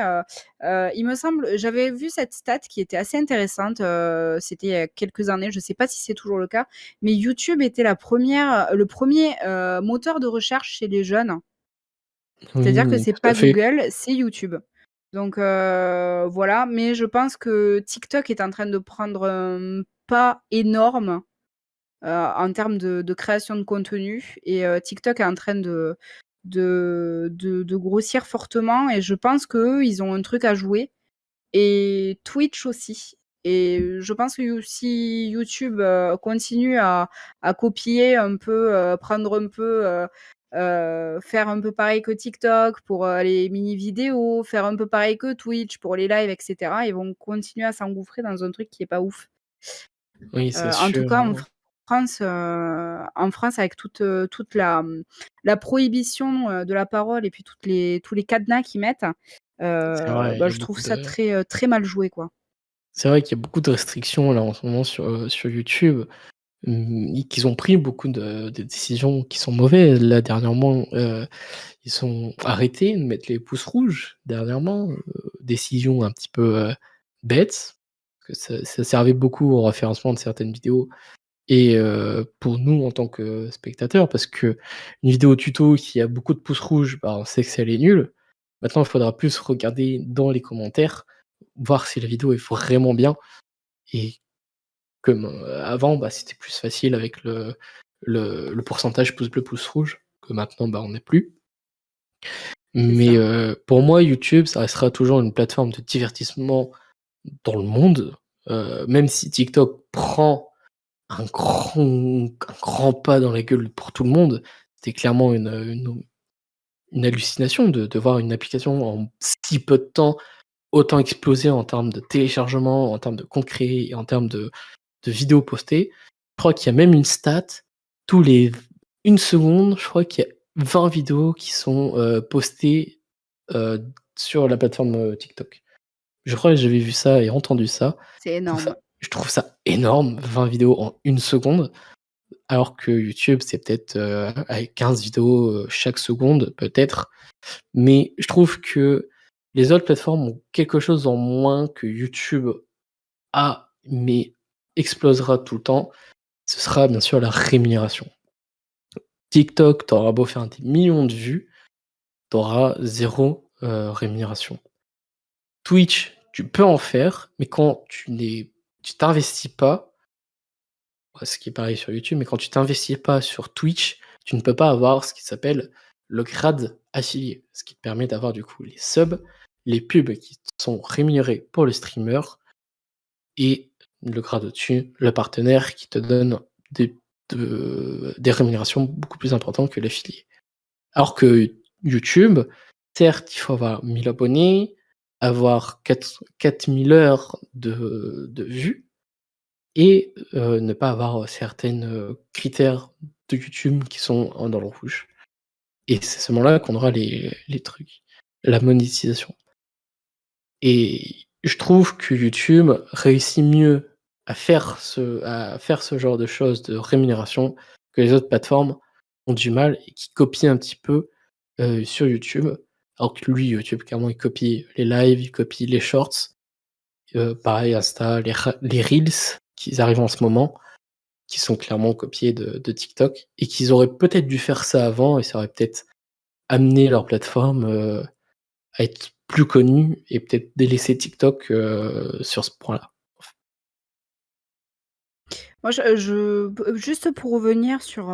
il me semble j'avais vu cette stat qui était assez intéressante, c'était il y a quelques années, je ne sais pas si c'est toujours le cas, mais YouTube était le premier moteur de recherche chez les jeunes. C'est-à-dire que Oui, c'est tout à pas fait. Google, c'est YouTube. Donc voilà, mais je pense que TikTok est en train de prendre un pas énorme en termes de création de contenu et TikTok est en train de grossir fortement et je pense qu'eux, ils ont un truc à jouer et Twitch aussi et je pense que si YouTube, continue à copier un peu, prendre un peu, faire un peu pareil que TikTok pour, les mini vidéos, faire un peu pareil que Twitch pour les lives et cetera, ils vont continuer à s'engouffrer dans un truc qui est pas ouf. Oui, c'est En tout sûr, cas en hein. en France avec toute la prohibition, de la parole et puis tous les cadenas qu'ils mettent, C'est vrai, il y a je trouve beaucoup ça de très, très mal joué, quoi. c'est vrai qu'il y a beaucoup de restrictions là en ce moment sur YouTube, et qu'ils ont pris beaucoup de décisions qui sont mauvaises. Là dernièrement, ils ont arrêté de mettre les pouces rouges dernièrement, décision un petit peu, bête, que ça servait beaucoup au référencement de certaines vidéos et pour nous en tant que spectateurs, parce qu'une vidéo tuto qui a beaucoup de pouces rouges, bah, on sait que elle est nulle. Maintenant, il faudra plus regarder dans les commentaires, voir si la vidéo est vraiment bien et comme, avant, bah, c'était plus facile avec le pourcentage pouce bleu, pouce rouge, que maintenant, bah, on n'a plus. C'est Mais ça. pour moi, YouTube, ça restera toujours une plateforme de divertissement dans le monde, même si TikTok prend un grand pas dans la gueule pour tout le monde. C'était clairement une hallucination de voir une application en si peu de temps autant exploser en termes de téléchargement, en termes de comptes créés et en termes de vidéos postées. Je crois qu'il y a même une stat, tous les 1 seconde, je crois qu'il y a 20 vidéos qui sont, postées, heu, sur la plateforme, TikTok. Je crois que j'avais vu ça et entendu ça. C'est énorme. Je trouve ça énorme, 20 vidéos en 1 seconde, alors que YouTube, c'est peut-être, allez 15 vidéos, chaque seconde peut-être. Mais je trouve que les autres plateformes ont quelque chose en moins que YouTube a, mais explosera tout le temps, ce sera bien sûr la rémunération. TikTok, tu auras beau faire des millions de vues, tu auras 0, rémunération. Twitch, tu peux en faire, mais quand tu t'investis pas, ce qui est pareil sur YouTube, mais quand tu t'investis pas sur Twitch, tu ne peux pas avoir ce qui s'appelle le grade affilié, ce qui te permet d'avoir du coup les subs, les pubs qui sont rémunérés pour le streamer et le grade au-dessus, le partenaire qui te donne des rémunérations beaucoup plus importantes que l'affilié. Alors que YouTube, certes, il faut avoir 1000 abonnés, avoir 4000 heures de vues et ne pas avoir certaines, critères de YouTube qui sont dans le rouge et c'est à ce moment-là qu'on aura les trucs, la monétisation et je trouve que YouTube réussit mieux à faire ce genre de choses de rémunération que les autres plateformes ont du mal et qui copient un petit peu, sur YouTube. Alors que lui, YouTube, clairement, il copie les lives, il copie les shorts, pareil Insta, les reels qui arrivent en ce moment, qui sont clairement copiés de TikTok et qu'ils auraient peut-être dû faire ça avant et ça aurait peut-être amené leur plateforme, à être plus connue et peut-être délaisser TikTok, sur ce point-là. Moi, juste pour revenir sur,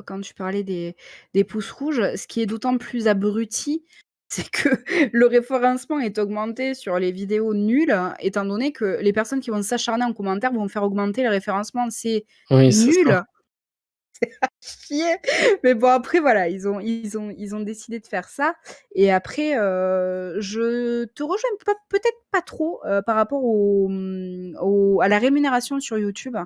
quand tu parlais des pouces rouges, ce qui est d'autant plus abruti, c'est que le référencement est augmenté sur les vidéos nulles, étant donné que les personnes qui vont s'acharner en commentaire vont faire augmenter le référencement. C'est Oui, c'est ça. nul! Chier. Mais bon, après, voilà, ils ont décidé de faire ça et après, je te rejoins pas peut-être pas trop, par rapport à la rémunération sur YouTube.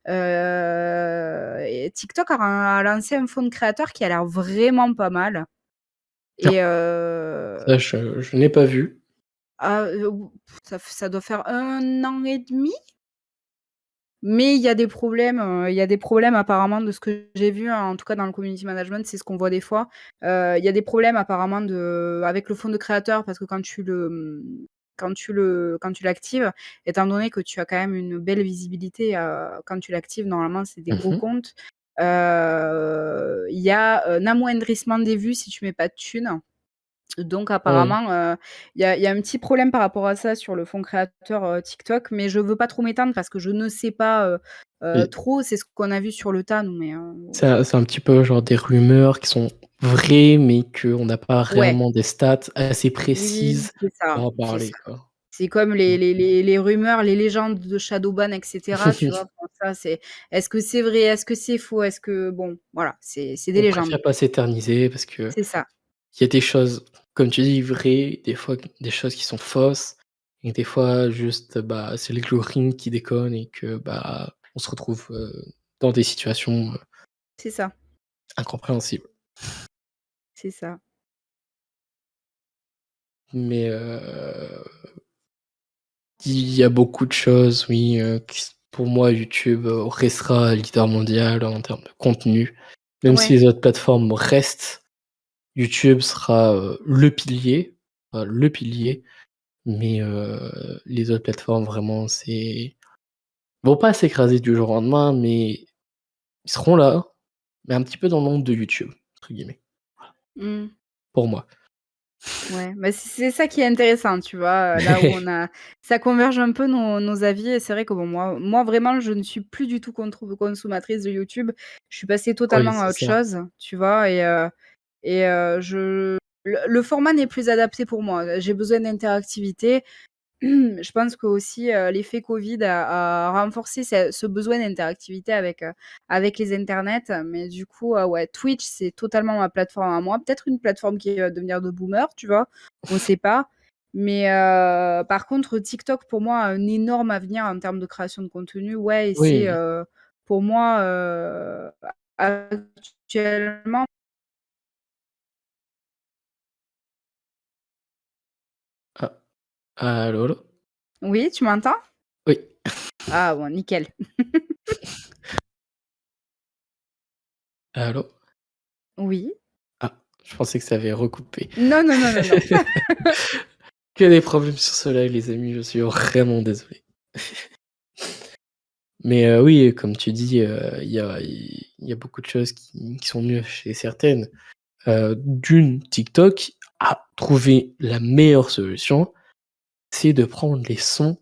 Et TikTok a lancé un fonds de créateurs qui a l'air vraiment pas mal Ah, et ça je n'ai pas vu. ah, ça doit faire 1 an et demi. Mais il y a des problèmes apparemment de ce que j'ai vu, en tout cas dans le community management, c'est ce qu'on voit des fois. Il y a des problèmes apparemment avec le fonds de créateurs parce que quand tu l'actives, étant donné que tu as quand même une belle visibilité, quand tu l'actives, normalement, c'est des gros Mmh. comptes. Il y a un amoindrissement des vues si tu mets pas de thunes. Donc Oui, apparemment, il y a un petit problème par rapport à ça sur le fonds créateur, TikTok, mais je veux pas trop m'étendre parce que je ne sais pas, oui. trop. C'est ce qu'on a vu sur le tas, nous, mais C'est un petit peu genre des rumeurs qui sont vraies, mais qu'on n'a pas ouais, réellement des stats assez oui, précises c'est pour ça, en c'est parler, ça. quoi. C'est comme Mmh. les rumeurs, les légendes de Shadowban et cetera, tu vois? Enfin ça, est-ce que c'est vrai? Est-ce que c'est faux? Est-ce que bon, voilà, c'est des On légendes. préfère pas s'éterniser parce qu'il C'est ça. y a des choses, comme tu dis, vraies, des fois des choses qui sont fausses et des fois juste, bah, c'est l'algorithme qui déconne et que, bah, on se retrouve, dans des situations C'est ça, incompréhensibles. c'est ça. Mais il y a beaucoup de choses, oui, pour moi, YouTube restera leader mondial en termes de contenu. Même si Ouais. les autres plateformes restent, YouTube sera le pilier. Mais les autres plateformes, vraiment, ils vont pas s'écraser du jour au lendemain, mais ils seront là, mais un petit peu dans l'ombre de YouTube, entre guillemets, Mmh. pour moi. Ouais, bah, c'est ça qui est intéressant, tu vois? Là où on a ça converge un peu nos avis et c'est vrai que bon, moi vraiment, je ne suis plus du tout consommatrice de YouTube. Je suis passée Oui, totalement à c'est autre ça. chose, tu vois? Je le format n'est plus adapté pour moi. J'ai besoin d'interactivité. Je pense qu'aussi, l'effet covid a renforcé ce besoin d'interactivité avec les internets, mais du coup, ouais, Twitch, c'est totalement ma plateforme à moi. Peut-être une plateforme qui va devenir de boomer, tu vois? On sait pas. Mais par contre, TikTok, pour moi, a un énorme avenir en termes de création de contenu. Ouais et c'est, Oui. pour moi, actuellement Ah, allô, allô? oui, tu m'entends? Oui. Ah bon, nickel. Allô? Oui. Ah, je pensais que ça avait recoupé. Non, non, non, non, non. Que des problèmes sur ce live, les amis, je suis vraiment désolé. Mais oui, comme tu dis, il y a beaucoup de choses qui sont mieux chez certaines. TikTok a trouvé la meilleure solution, c'est de prendre les sons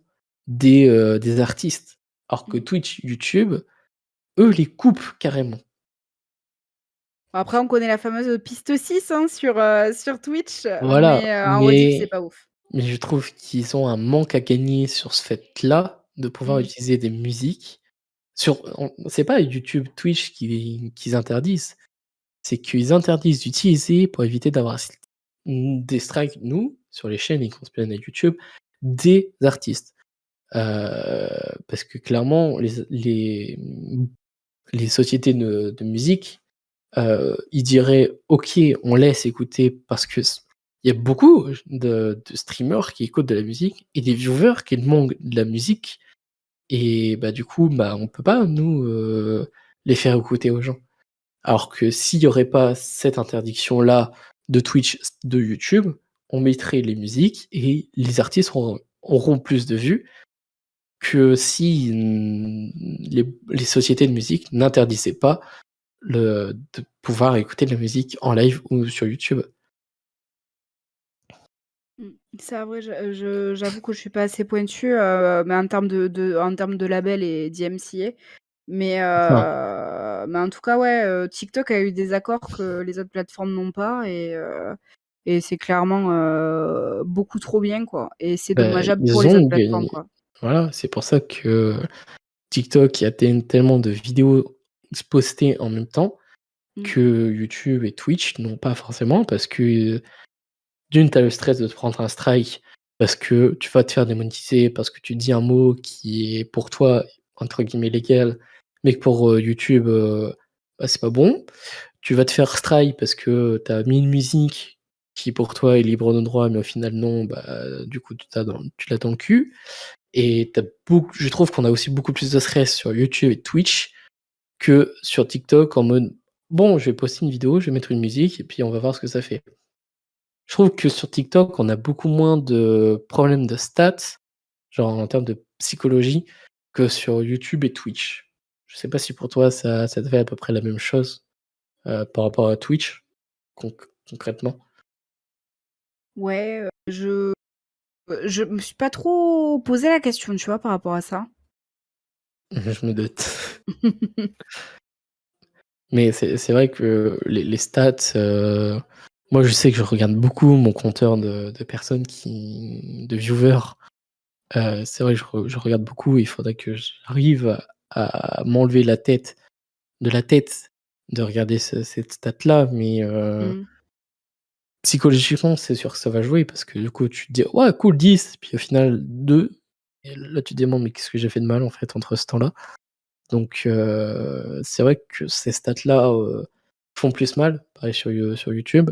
des artistes. Alors que Mmh. Twitch, YouTube, eux, les coupent carrément. Après, on connaît la fameuse piste 6 hein, sur Twitch, Voilà, mais en rediff, c'est mais pas ouf. je trouve qu'ils ont un manque à gagner sur ce fait-là, de pouvoir Mmh. utiliser des musiques c'est pas YouTube, Twitch qu'ils interdisent, c'est qu'ils interdisent d'utiliser pour éviter d'avoir des strikes, nous, sur les chaînes et qu'on se plaigne à YouTube, des artistes. Parce que clairement, les sociétés de musique, ils diraient: «OK, on laisse écouter» parce que il y a beaucoup de streamers qui écoutent de la musique et des viewers qui demandent de la musique et bah, du coup, bah, on peut pas nous, les faire écouter aux gens. Alors que s'il y aurait pas cette interdiction-là de Twitch, de YouTube, on mettrait les musiques et les artistes auront plus de vues que si, les sociétés de musique n'interdisaient pas de pouvoir écouter de la musique en live ou sur YouTube. Mmh. C'est vrai, j'avoue que je suis pas assez pointue, mais en termes de label et d'IMCA. Enfin, Mais en tout cas, ouais, TikTok a eu des accords que les autres plateformes n'ont pas et c'est clairement, beaucoup trop bien, quoi et c'est bah, dommageable pour ils les autres ont plateformes, gagné. quoi. Voilà, c'est pour ça que TikTok, il y a tellement de vidéos postées en même temps Mmh. que YouTube et Twitch n'ont pas forcément parce que, d'une, tu as le stress de te prendre un strike parce que tu vas te faire démonétiser, parce que tu dis un mot qui est pour toi, entre guillemets, «légal», mais que pour, YouTube, bah, c'est pas bon. Tu vas te faire strike parce que tu as mis une musique qui pour toi est libre de droit, mais au final non, bah, du coup tu l'as dans le cul et je trouve qu'on a aussi beaucoup plus de stress sur YouTube et Twitch que sur TikTok en mode: «Bon, je vais poster une vidéo, je vais mettre une musique et puis on va voir ce que ça fait». Je trouve que sur TikTok, on a beaucoup moins de problèmes de stats, genre en termes de psychologie, que sur YouTube et Twitch. Je sais pas si pour toi ça te fait à peu près la même chose, par rapport à Twitch, concrètement? Ouais, je me suis pas trop posé la question, tu vois, par rapport à ça. Je me doute. Mais c'est vrai que les stats, moi je sais que je regarde beaucoup mon compteur de personnes de viewers. C'est vrai que je regarde beaucoup, il faudrait que j'arrive à m'enlever de la tête de regarder cette stat-là, mais Mmh. psychologiquement, c'est sûr que ça va jouer parce que du coup, tu te dis: «Ouais, cool 10», puis au final 2 et là, tu te demandes: «Mais qu'est-ce que j'ai fait de mal, en fait, entre ce temps-là?» Donc c'est vrai que ces stats-là font plus mal, pareil sur YouTube.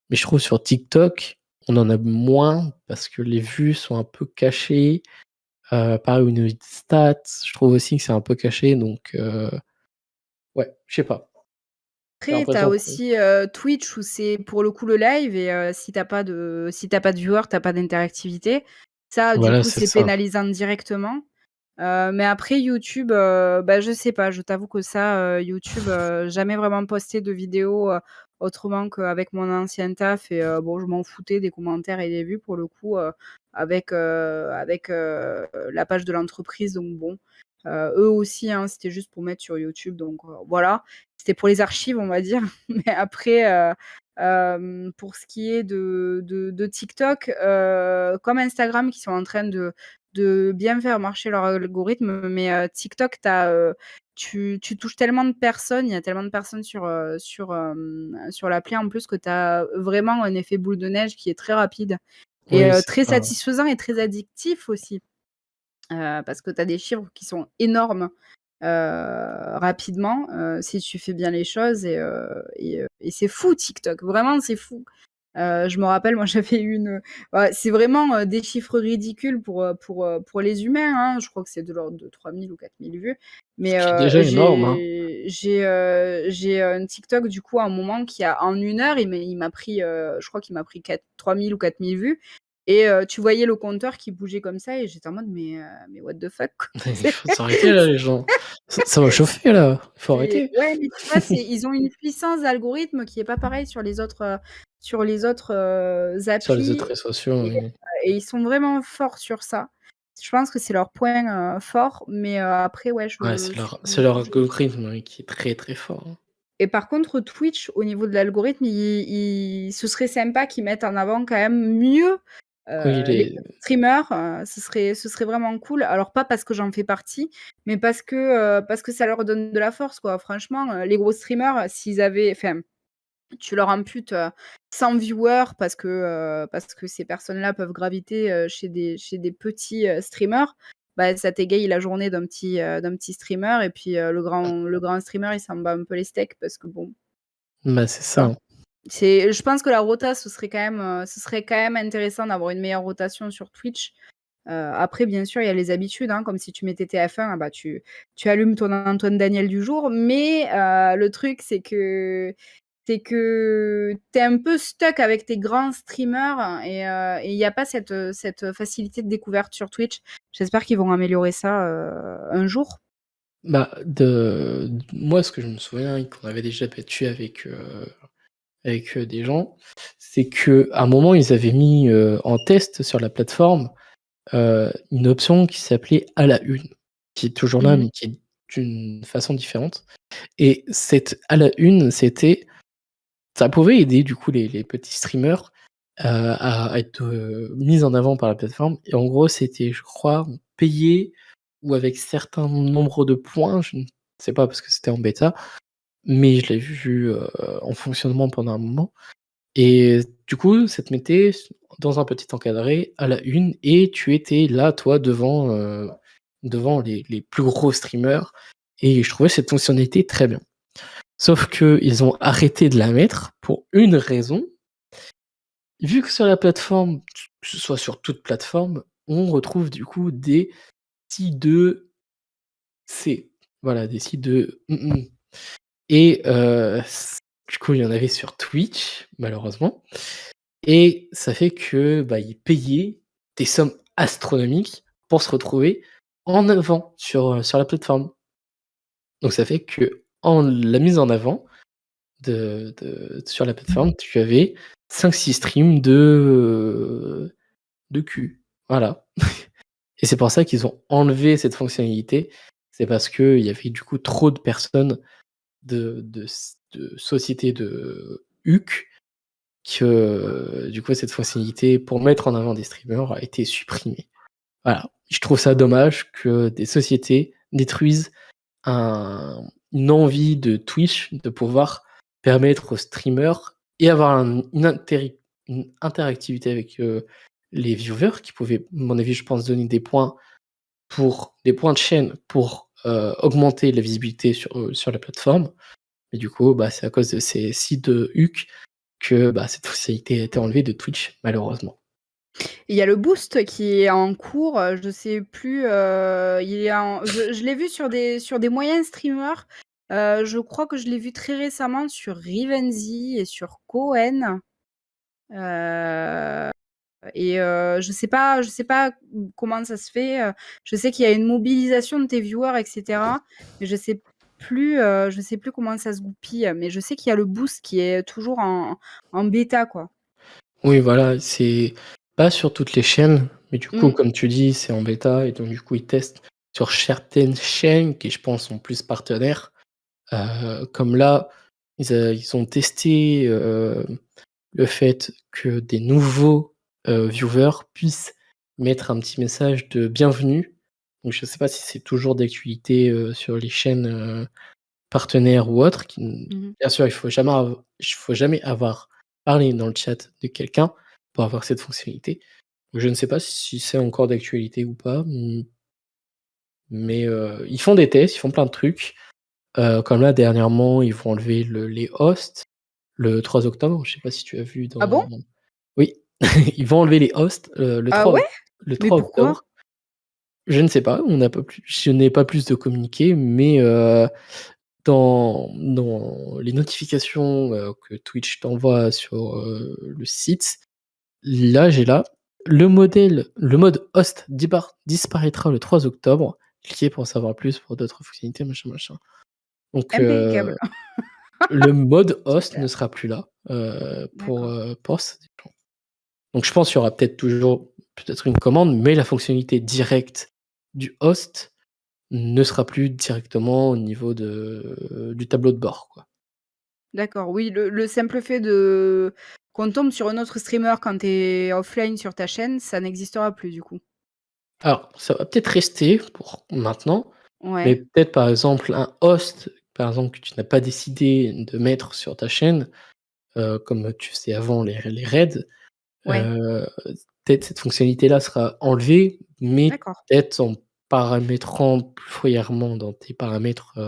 Mais je trouve sur TikTok, on en a moins parce que les vues sont un peu cachées. Pareil au niveau des stats, je trouve aussi que c'est un peu caché. Donc ouais, je sais pas. J'ai Après, tu as l'impression que aussi, Twitch où c'est pour le coup le live et si tu as pas de viewers, tu as pas d'interactivité. Ça, du voilà, coup, c'est c'est ça. pénalisant directement. Mais après YouTube, bah, je sais pas, je t'avoue que ça, YouTube, jamais vraiment posté de vidéos, autrement qu'avec mon ancien taf et bon, je m'en foutais des commentaires et des vues pour le coup, avec la page de l'entreprise donc bon. Eux aussi, hein, c'était juste pour mettre sur YouTube donc voilà. C'était pour les archives, on va dire. Mais après, pour ce qui est de TikTok, comme Instagram qui sont en train de bien faire marcher leur algorithme, mais TikTok, tu touches tellement de personnes, il y a tellement de personnes sur l'appli en plus que tu as vraiment un effet boule de neige qui est très rapide et Oui, c'est très ça. satisfaisant et très addictif aussi. Parce que tu as des chiffres qui sont énormes, rapidement, si tu fais bien les choses et c'est fou TikTok, vraiment c'est fou. Je me rappelle, moi j'avais ouais, c'est vraiment, des chiffres ridicules pour les humains, hein. Je crois que c'est de l'ordre de 3 000 ou 4 000 vues. Ce Mais, qui est déjà énorme, hein. j'ai un TikTok du coup à un moment qui a en 1 heure, il m'a pris, je crois qu'il m'a pris 3 000 ou 4 000 vues et tu voyais le compteur qui bougeait comme ça et j'étais en mode: mais what the fuck quoi?» Il faut s'arrêter là, les gens. Ça va chauffer là, il faut arrêter. Ouais, mais tu vois, ils ont une puissance d'algorithme qui est pas pareille sur les autres, Sur les applis autres réseaux sociaux, oui. et ils sont vraiment forts sur ça. Je pense que c'est leur point, fort, mais après ouais, Ouais, c'est leur algorithme, oui, qui est très, très fort, hein. et par contre Twitch, au niveau de l'algorithme, il ce serait sympa qu'ils mettent en avant quand même mieux, Oui, les les streamers, ce serait vraiment cool. Alors pas parce que j'en fais partie, mais parce que ça leur donne de la force quoi. Franchement, les gros streamers, s'ils avaient enfin, tu leur imputes, 100 viewers parce que ces personnes-là peuvent graviter, chez des petits, streamers. Bah, ça t'égaye la journée d'un petit streamer et puis, le grand streamer, il s'en bat un peu les steaks parce que bon, bah, c'est tu ça, vois? hein. Je pense que la rota, ce serait quand même intéressant d'avoir une meilleure rotation sur Twitch. Après bien sûr, il y a les habitudes, hein, comme si tu mettais TF1, ah bah, tu allumes ton Antoine Daniel du jour, mais le truc c'est que tu es un peu stuck avec tes grands streamers et il y a pas cette facilité de découverte sur Twitch. J'espère qu'ils vont améliorer ça, un jour. Bah, moi, ce que je me souviens et qu'on avait déjà débattu avec des gens, c'est qu'à un moment, ils avaient mis, en test sur la plateforme, une option qui s'appelait «à la une», qui est toujours là, Mmh. mais qui est d'une façon différente et cette «à la une», ça pouvait aider du coup les petits streamers, à être, mis en avant par la plateforme et en gros, c'était, je crois, payé ou avec certain nombre de points, je ne sais pas parce que c'était en bêta, mais je l'ai vu, en fonctionnement pendant un moment et du coup, ça te mettait dans un petit encadré à la une et tu étais là, toi, devant les plus gros streamers et je trouvais cette fonctionnalité très bien. Sauf qu'ils ont arrêté de la mettre pour une raison, vu que sur la plateforme, que ce soit sur toute plateforme, on retrouve du coup des sites de C. Voilà, des sites de et du coup, il y en avait sur Twitch, malheureusement et ça fait que, bah, ils payaient des sommes astronomiques pour se retrouver en avant sur la plateforme. Donc ça fait qu'en la mise en avant sur la plateforme, tu avais 5-6 streams de cul. Voilà et c'est pour ça qu'ils ont enlevé cette fonctionnalité. C'est parce qu'il y avait du coup trop de personnes de sociétés de HUC que, du coup, cette fonctionnalité pour mettre en avant des streamers a été supprimée. Voilà. Je trouve ça dommage que des sociétés détruisent une envie de Twitch de pouvoir permettre aux streamers et avoir une interactivité avec les viewers qui pouvaient, à mon avis, je pense, donner des points pour des points de chaîne pour, augmenter la visibilité sur la plateforme. Et du coup, bah, c'est à cause de ces sites de Huc que, bah, cette fonctionnalité a été enlevée de Twitch, malheureusement. Il y a le boost qui est en cours, je sais plus, il est en je l'ai vu sur des moyens streamers. Je crois que je l'ai vu très récemment sur Rivenzi et sur Cohen. Heu et je sais pas comment ça se fait, je sais qu'il y a une mobilisation de tes viewers et cetera, mais je sais plus comment ça se goupille, mais je sais qu'il y a le boost qui est toujours en bêta, quoi. Oui, voilà, c'est pas sur toutes les chaînes, mais du coup, Mmh. comme tu dis, c'est en bêta et donc du coup, ils testent sur certaines chaînes qui, je pense, sont plus partenaires. Comme là, ils ont testé, le fait que des nouveaux, viewers puissent mettre un petit message de bienvenue. Donc je sais pas si c'est toujours d'actualité, sur les chaînes, partenaires ou autres qui n Mmh. bien sûr, il faut jamais avoir parlé dans le chat de quelqu'un pour avoir cette fonctionnalité. Donc je ne sais pas si c'est encore d'actualité ou pas, mais ils font des tests, ils font plein de trucs. Comme là, dernièrement, ils vont enlever les hosts le 3 octobre. Je sais pas si tu as vu Ah bon? dans oui, ils vont enlever les hosts, Ah ouais? le Mais 3 pourquoi? octobre. Je ne sais pas, on n'a pas plus je n'ai pas plus de communiqué, mais dans les notifications, que Twitch t'envoie sur, le site, là, j'ai là: le mode host disparaîtra le 3 octobre. Cliquez pour en savoir plus pour d'autres fonctionnalités, machin, machin. Donc Impeccable. le mode host ne Super, sera plus là, d'accord. pour ça dépend. Donc je pense qu'il y aura peut-être toujours peut-être une commande, mais la fonctionnalité directe du host ne sera plus directement au niveau du tableau de bord, quoi. D'accord, oui, le simple fait de qu'on tombe sur un autre streamer quand tu es offline sur ta chaîne, ça n'existera plus du coup? Alors, ça va peut-être rester pour maintenant, mais Ouais, peut-être par exemple un host, par exemple, que tu n'as pas décidé de mettre sur ta chaîne, comme tu faisais avant les raids, ouais, peut-être cette fonctionnalité-là sera enlevée, mais d'accord. peut-être en paramétrant plus fourrièrement dans tes paramètres,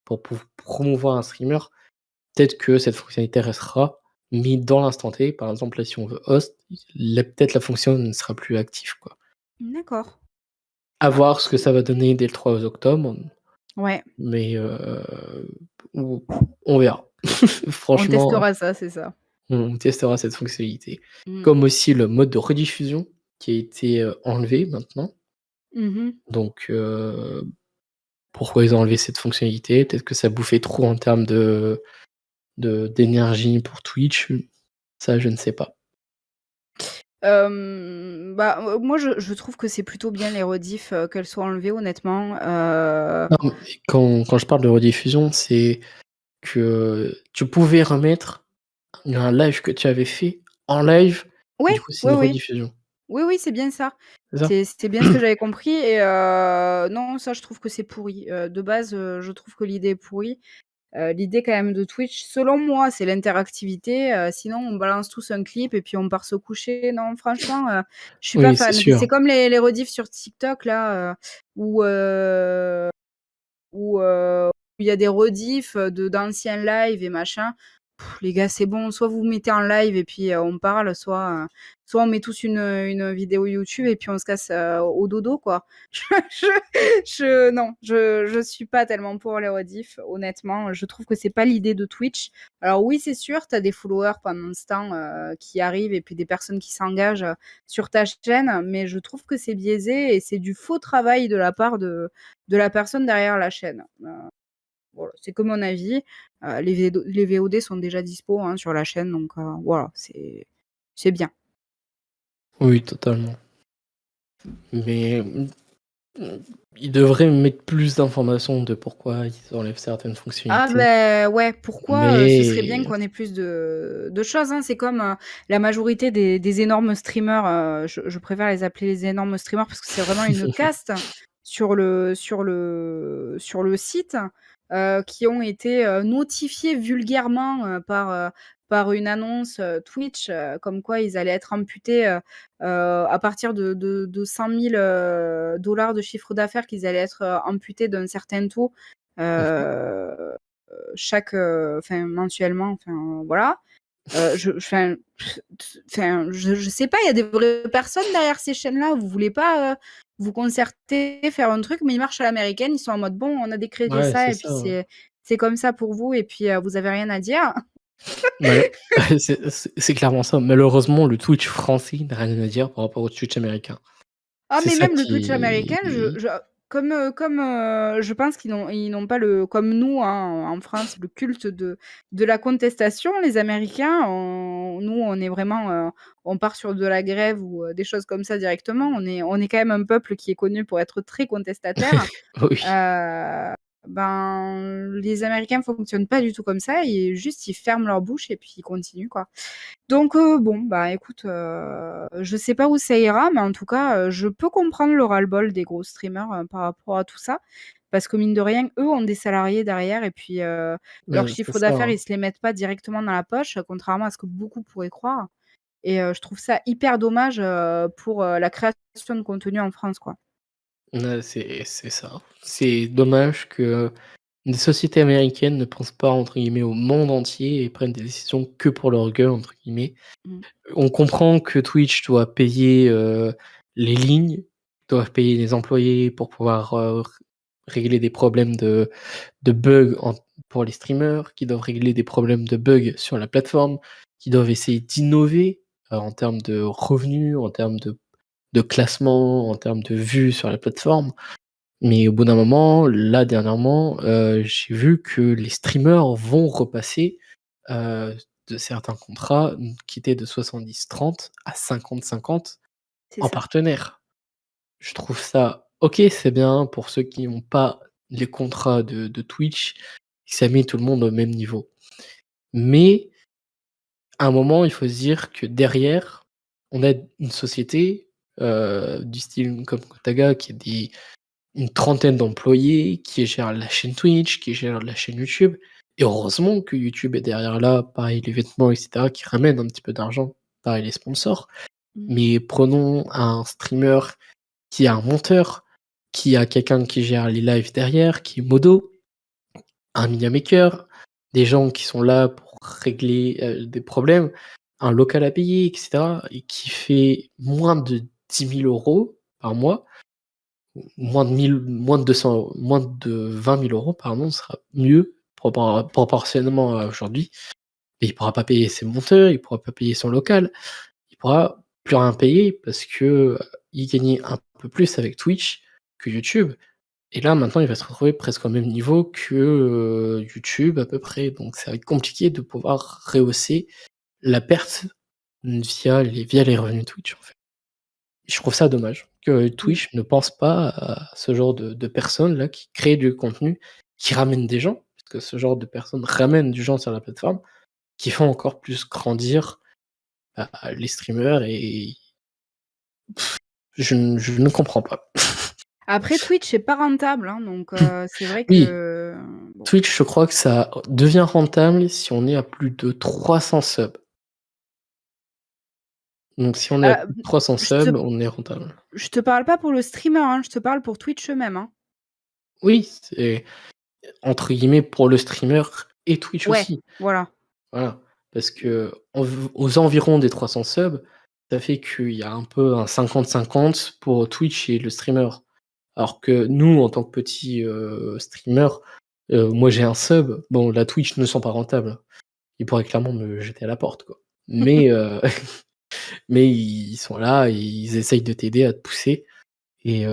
pour promouvoir un streamer, peut-être que cette fonctionnalité restera, mais dans l'instant T, par exemple, là, si on veut host, peut-être la fonction ne sera plus active, quoi. D'accord. À Ah, voir ce que c'est ça va donner dès le 3 octobre, ouais, mais ou on verra. on Franchement, testera ça, c'est ça. on testera cette fonctionnalité. Mmh. Comme aussi le mode de rediffusion qui a été, enlevé maintenant. Mmh. Donc pourquoi ils ont enlevé cette fonctionnalité? Peut-être que ça bouffait trop en termes d'énergie pour Twitch, ça je ne sais pas. Bah, moi je trouve que c'est plutôt bien les rediffs, qu'elles soient enlevées honnêtement, Non, mais quand je parle de rediffusion, c'est que tu pouvais remettre un live que tu avais fait en live et ouais, du coup c'est oui, une oui. rediffusion, Oui, oui, c'est bien ça. c'est ça? C'est bien ce que j'avais compris et non, ça je trouve que c'est pourri. De base, je trouve que l'idée est pourrie. L'idée quand même de Twitch, selon moi, c'est l'interactivité, sinon on balance tous un clip et puis on part se coucher. Non, franchement, je suis pas Oui, c'est fan. sûr. C'est comme les rediffs sur TikTok là, où, où il y a des rediffs, de d'anciens lives et machin. Les gars, c'est bon, soit vous mettez en live et puis, on parle, soit on met tous une vidéo YouTube et puis on se casse, au dodo, quoi. Non, je suis pas tellement pour les rediffs, honnêtement. Je trouve que c'est pas l'idée de Twitch. Alors oui, c'est sûr, tu as des followers pendant ce temps, qui arrivent et puis des personnes qui s'engagent, sur ta chaîne, mais je trouve que c'est biaisé et c'est du faux travail de la part de la personne derrière la chaîne. Voilà, c'est que mon avis. Les VOD sont déjà dispo, hein, sur la chaîne donc voilà, c'est bien. Oui, totalement. Mais ils devraient mettre plus d'informations de pourquoi ils enlèvent certaines Ah fonctionnalités. beh, ouais, pourquoi, ce serait bien Mais qu'on ait plus de choses, hein. C'est comme, la majorité des énormes streamers, je préfère les appeler les énormes streamers parce que c'est vraiment une caste sur le site, qui ont été, notifiés vulgairement, par une annonce, Twitch, comme quoi ils allaient être amputés, à partir de 100 000 $ de chiffre d'affaires, qu'ils allaient être, amputés d'un certain taux, Mmh. chaque, enfin mensuellement, enfin voilà. Je sais pas, il y a des vraies personnes derrière ces chaînes-là. Vous voulez pas, vous concerter, faire un truc, mais ils marchent à l'américaine. Ils sont en mode: «Bon, on a décrété Ouais, ça c'est et puis ça, hein. c'est comme ça pour vous et puis, vous avez rien à dire». Mal c'est clairement ça. Malheureusement, le Twitch français n'a rien à dire par rapport au Twitch américain. Ah C'est mais ça même le Twitch américain, qui comme, je pense qu'ils n'ont pas le comme nous, hein, en France, le culte de la contestation. Les Américains, nous, on est vraiment, on part sur de la grève ou, des choses comme ça directement. On est quand même un peuple qui est connu pour être très contestataire. oui. Heu, les Américains fonctionnent pas du tout comme ça et juste ils ferment leur bouche et puis ils continuent, quoi. Donc bon, bah, écoute, je sais pas où ça ira, mais en tout cas, je peux comprendre le ras-le-bol des gros streamers, par rapport à tout ça. Parce que mine de rien, eux ont des salariés derrière et puis, leur C'est chiffre ça, d'affaires, hein. ils se les mettent pas directement dans la poche, contrairement à ce que beaucoup pourraient croire et je trouve ça hyper dommage, pour, la création de contenu en France, quoi. Ouais, c'est ça. C'est dommage que les sociétés américaines ne pensent pas, entre guillemets, «au monde entier» et prennent des décisions que pour leur gueule, entre guillemets. Mmh. On comprend que Twitch doit payer, les lignes, doivent payer les employés pour pouvoir, régler des problèmes de bugs pour les streamers, qui doivent régler des problèmes de bugs sur la plateforme, qui doivent essayer d'innover, en termes de revenus, en termes de classement, en termes de vues sur la plateforme. Mais au bout d'un moment, là dernièrement, j'ai vu que les streamers vont repasser, heu, de certains contrats, qui étaient de 70-30 à 50-50 C'est en ça. partenaire. Je trouve ça OK, c'est bien pour ceux qui n'ont pas les contrats de Twitch, ça met tout le monde au même niveau. Mais à un moment, il faut se dire que derrière, on a une société, du style comme Kotaga qui a une trentaine d'employés, qui gèrent la chaîne Twitch, qui gèrent la chaîne YouTube et heureusement que YouTube est derrière là, pareil les vêtements et cetera qui ramènent un petit peu d'argent, pareil les sponsors. Mmh. Mais prenons un streamer qui a un monteur, qui a quelqu'un qui gère les lives derrière, qui est modo, un media maker, des gens qui sont là pour régler, des problèmes, un local à payer et cetera et qui fait moins de 10 000 € par mois, moins de 200 moins de 20 000 € pardon, sera mieux proportionnellement à aujourd'hui. Mais il pourra pas payer ses monteurs, il pourra pas payer son local, il pourra plus rien payer parce que, il gagnait un peu plus avec Twitch que YouTube et là maintenant il va se retrouver presque au même niveau que, YouTube à peu près, donc ça va être compliqué de pouvoir rehausser la perte via les revenus Twitch, en fait. Je trouve ça dommage que Mmh. Twitch ne pense pas à ce genre de personnes-là qui créent du contenu, qui ramènent des gens, parce que ce genre de personnes ramènent du gens sur la plateforme, qui font encore plus grandir, les streamers et je ne comprends pas. Après Twitch, c'est pas rentable, hein, donc c'est vrai Oui, que bon. Twitch, je crois que ça devient rentable si on est à plus de 300 subs. Donc si on est à Heu, plus de 300 je te subs, on est rentable. je te parle pas pour le streamer, hein, je te parle pour Twitch eux-mêmes, hein. Oui, c'est entre guillemets «pour le streamer» et Twitch Ouais, aussi. voilà. Voilà, parce que aux environs des 300 subs, ça fait qu'il y a un peu un 50-50 pour Twitch et le streamer. Alors que nous, en tant que petits, streamers, moi j'ai un sub, bon la Twitch ne sont pas rentables. Ils pourraient clairement me jeter à la porte, quoi. Mais mais ils sont là et ils essayent de t'aider à te pousser et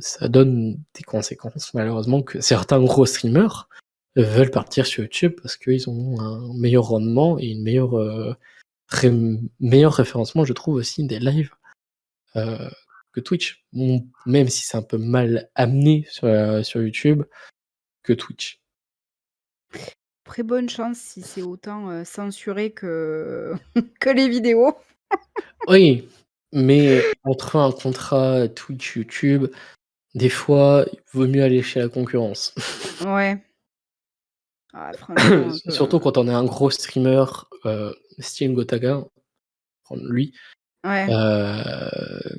ça donne des conséquences malheureusement que certains gros streamers veulent partir sur YouTube parce qu'ils ont un meilleur rendement et une meilleure, meilleur référencement je trouve aussi des lives, heu, que Twitch. Même si c'est un peu mal amené sur YouTube que Twitch. Très bonne chance si c'est autant, censuré que que les vidéos. Oui, mais entre un contrat Twitch, YouTube, des fois, il vaut mieux aller chez la concurrence. Ouais. Ah, franchement, un peu, Surtout quand on est un gros streamer, style Gotaga, prendre lui, ouais. heu,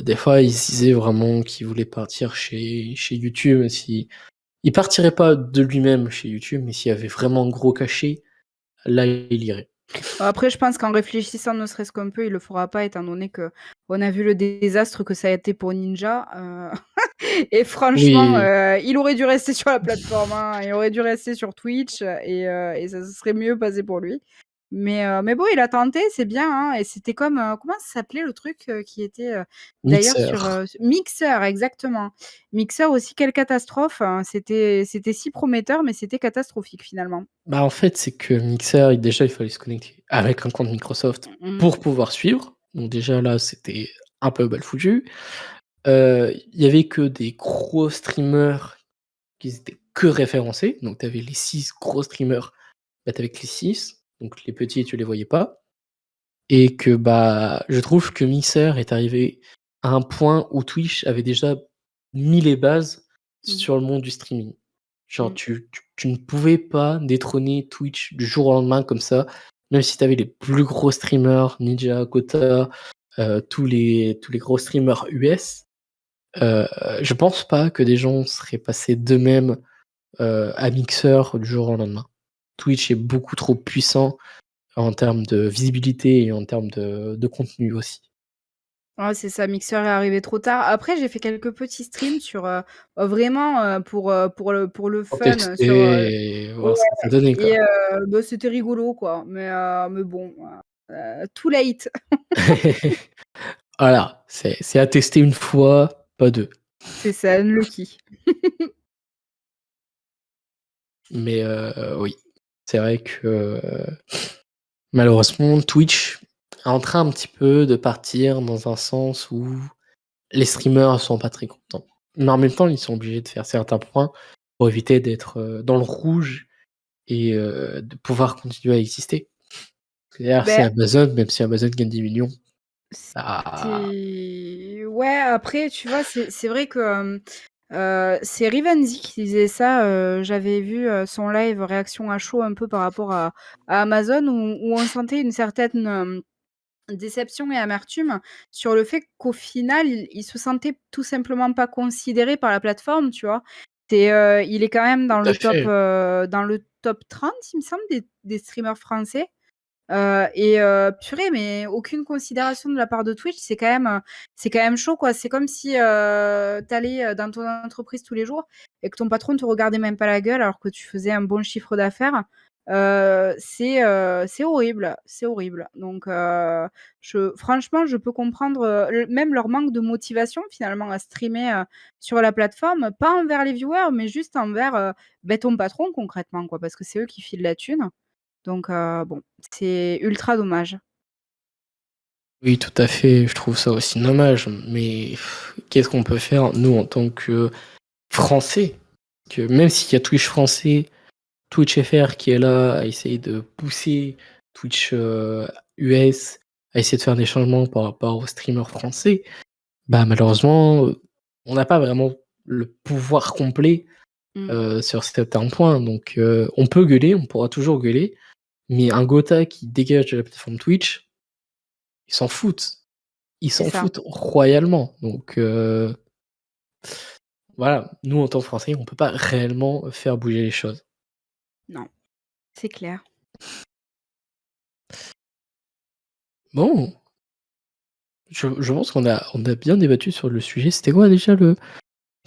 des fois, il se disait vraiment qu'il voulait partir chez YouTube. Il partirait pas de lui-même chez YouTube, mais s'il y avait vraiment gros cachet, là, il irait. Après, je pense qu'en réfléchissant ne serait-ce qu'un peu, il le fera pas étant donné qu'on a vu le désastre que ça a été pour Ninja, et franchement, Oui, il aurait dû rester sur la plateforme, hein. Il aurait dû rester sur Twitch, et ça se serait mieux passé pour lui. Mais bon, il a tenté, c'est bien, hein, et c'était comme, comment ça s'appelait le truc, qui était, d'ailleurs Mixer. sur, Mixer, exactement. Mixer aussi, quelle catastrophe, hein. C'était si prometteur, mais c'était catastrophique finalement. Bah, en fait, c'est que Mixer, déjà, il fallait se connecter avec un compte Microsoft Mmh. pour pouvoir suivre. Donc déjà là, c'était un peu mal foutu. Il y avait que des gros streamers qui étaient que référencés. Donc tu avais les 6 gros streamers, bah, tu avais que les 6, donc les petits, tu les voyais pas. Et que, bah, je trouve que Mixer est arrivé à un point où Twitch avait déjà mis les bases Mmh. sur le monde du streaming. Genre Mmh. tu ne pouvais pas détrôner Twitch du jour au lendemain comme ça, même si tu avais les plus gros streamers, Ninja, Kota, tous les gros streamers US, heu, je pense pas que des gens seraient passés d'eux-mêmes, à Mixer du jour au lendemain. Twitch est beaucoup trop puissant en termes de visibilité et en termes de contenu aussi. Ouais, c'est ça, Mixer est arrivé trop tard. Après, j'ai fait quelques petits streams sur, vraiment, pour le Pour fun, sur, tester et ouais, voir ce que ça donnait, et quoi. bah, c'était rigolo, quoi, mais bon, too late. Voilà, c'est à tester une fois, pas 2. C'est ça, unlucky. Mais oui, c'est vrai que, malheureusement, Twitch est en train un petit peu de partir dans un sens où les streamers sont pas très contents. Mais en même temps, ils sont obligés de faire certains points pour éviter d'être, dans le rouge et de pouvoir continuer à exister. Derrière, c'est Beh, Amazon, même si Amazon gagne des millions, bah, ouais, après, tu vois, c'est vrai que, c'est Rivenzi qui disait ça, j'avais vu, son live réaction à chaud un peu par rapport à Amazon où on sentait une certaine, déception et amertume sur le fait qu'au final, il se sentait tout simplement pas considéré par la plateforme, tu vois? Il est quand même tout à fait. dans le top 30, il me semble, des streamers français, purée, mais aucune considération de la part de Twitch, c'est quand même chaud, quoi. C'est comme si, tu allais, dans ton entreprise tous les jours et que ton patron te regardait même pas la gueule alors que tu faisais un bon chiffre d'affaires. C'est horrible, c'est horrible. Donc je franchement, je peux comprendre, le même leur manque de motivation finalement à streamer, sur la plateforme, pas envers les viewers, mais juste envers, ton patron concrètement, quoi, parce que c'est eux qui filent la thune. Donc bon, c'est ultra dommage. Oui, tout à fait, je trouve ça aussi dommage, mais qu'est-ce qu'on peut faire, nous, en tant que Français? Que même s'il y a Twitch français, Twitch FR qui est là à essayer de pousser Twitch, US, à essayer de faire des changements par rapport aux streamers français, bah, malheureusement, on n'a pas vraiment le pouvoir complet, Mmh, sur certains points. Donc on peut gueuler, on pourra toujours gueuler, mais un Gotha qui dégage de la plateforme Twitch, ils s'en foutent. Ils c'est s'en ça. foutent royalement. Donc voilà, nous en tant que Français, on peut pas réellement faire bouger les choses. Non, c'est clair. Bon, je pense qu'on a bien débattu sur le sujet. C'était quoi déjà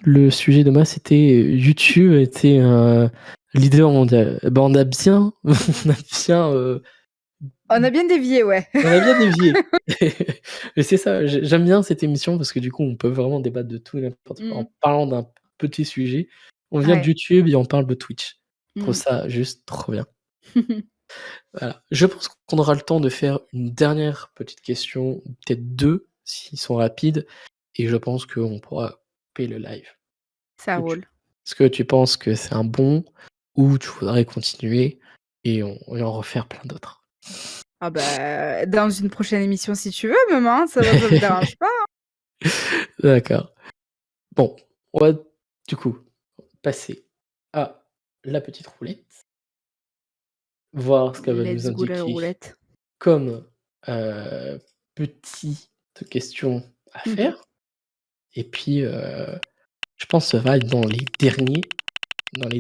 le sujet de masse? C'était, YouTube était un leader mondial. Eh ben, on a bien on a bien, On a bien dévié, ouais. on a bien dévié. Mais c'est ça, j'aime bien cette émission parce que du coup, on peut vraiment débattre de tout et n'importe quoi Mmh, en parlant d'un petit sujet. On vient de ouais. YouTube et on parle de Twitch. Je trouve Mmh. ça juste trop bien. Voilà. Je pense qu'on aura le temps de faire une dernière petite question, ou peut-être 2 s'ils sont rapides, et je pense qu'on pourra couper le live. Ça Que tu roule. Est-ce que tu penses que c'est un bon ou tu voudrais continuer et en refaire plein d'autres? Ah bah, dans une prochaine émission si tu veux même, hein, ça me dérange pas. D'accord. Bon, on va du coup passer à la petite roulette, voir ce qu'elle va nous Let's go la indiquer roulette. comme, petites questions à Mmh. faire et puis, je pense que ça va être dans les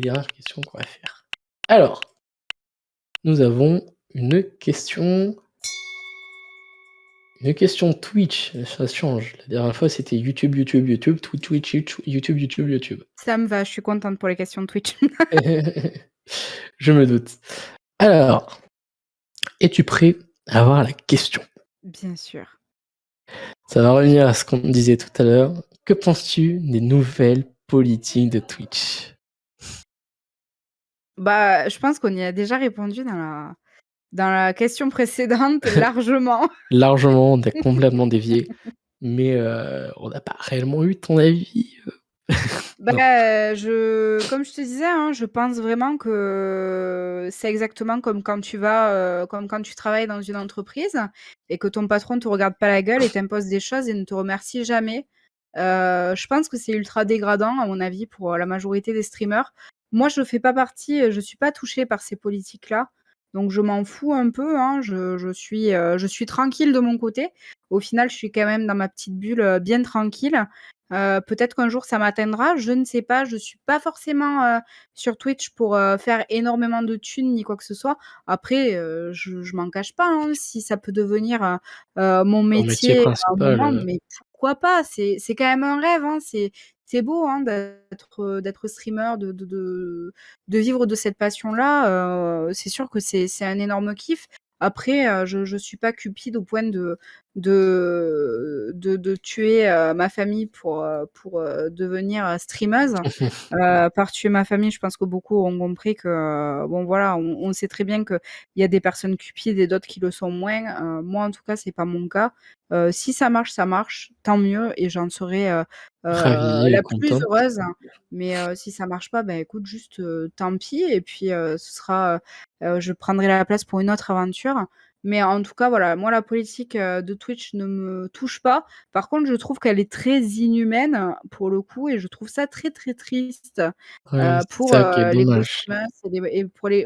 dernières questions qu'on va faire. Alors, nous avons une question Twitch, ça change. La dernière fois, c'était YouTube, YouTube, YouTube, Twitch, YouTube, YouTube, YouTube. Ça me va, je suis contente pour les questions de Twitch. Je me doute. Alors, es-tu prêt à voir la question? Bien sûr. Ça va revenir à ce qu'on disait tout à l'heure. Que penses-tu des nouvelles politiques de Twitch? Bah, je pense qu'on y a déjà répondu dans la question précédente largement. Largement, on a complètement dévié, mais on n'a pas réellement eu ton avis, Bah, non. comme je te disais, hein, je pense vraiment que c'est exactement comme quand tu travailles dans une entreprise et que ton patron te regarde pas la gueule et t'impose des choses et ne te remercie jamais. Je pense que c'est ultra dégradant à mon avis pour, la majorité des streamers. Moi, je fais pas partie, je suis pas touchée par ces politiques-là, donc je m'en fous un peu, hein. Je suis tranquille de mon côté. Au final, je suis quand même dans ma petite bulle, bien tranquille. Peut-être qu'un jour ça m'atteindra, je ne sais pas. Je suis pas forcément, sur Twitch pour, faire énormément de thunes ni quoi que ce soit. Après, je m'en cache pas, hein, si ça peut devenir, mon Ton métier métier à un principal, moment, mais pourquoi pas? C'est quand même un rêve, hein. C'est beau, hein, d'être streamer, de vivre de cette passion-là, c'est sûr que c'est un énorme kiff. Après, je suis pas cupide au point de tuer, ma famille pour, devenir, streameuse. Par tuer ma famille, je pense que beaucoup auront compris que, bon voilà, on sait très bien qu'il y a des personnes cupides et d'autres qui le sont moins. Moi en tout cas, c'est pas mon cas. Si ça marche, tant mieux et j'en serai, ravi et la plus contente. heureuse. Mais, si ça marche pas, bah écoute juste, tant pis et puis, ce sera, je prendrai la place pour une autre aventure. Mais en tout cas, voilà, moi la politique, de Twitch ne me touche pas. Par contre, je trouve qu'elle est très inhumaine, pour le coup et je trouve ça très, très triste, Ouais, c'est pour, ça qui est les gros dommage. streamers et pour les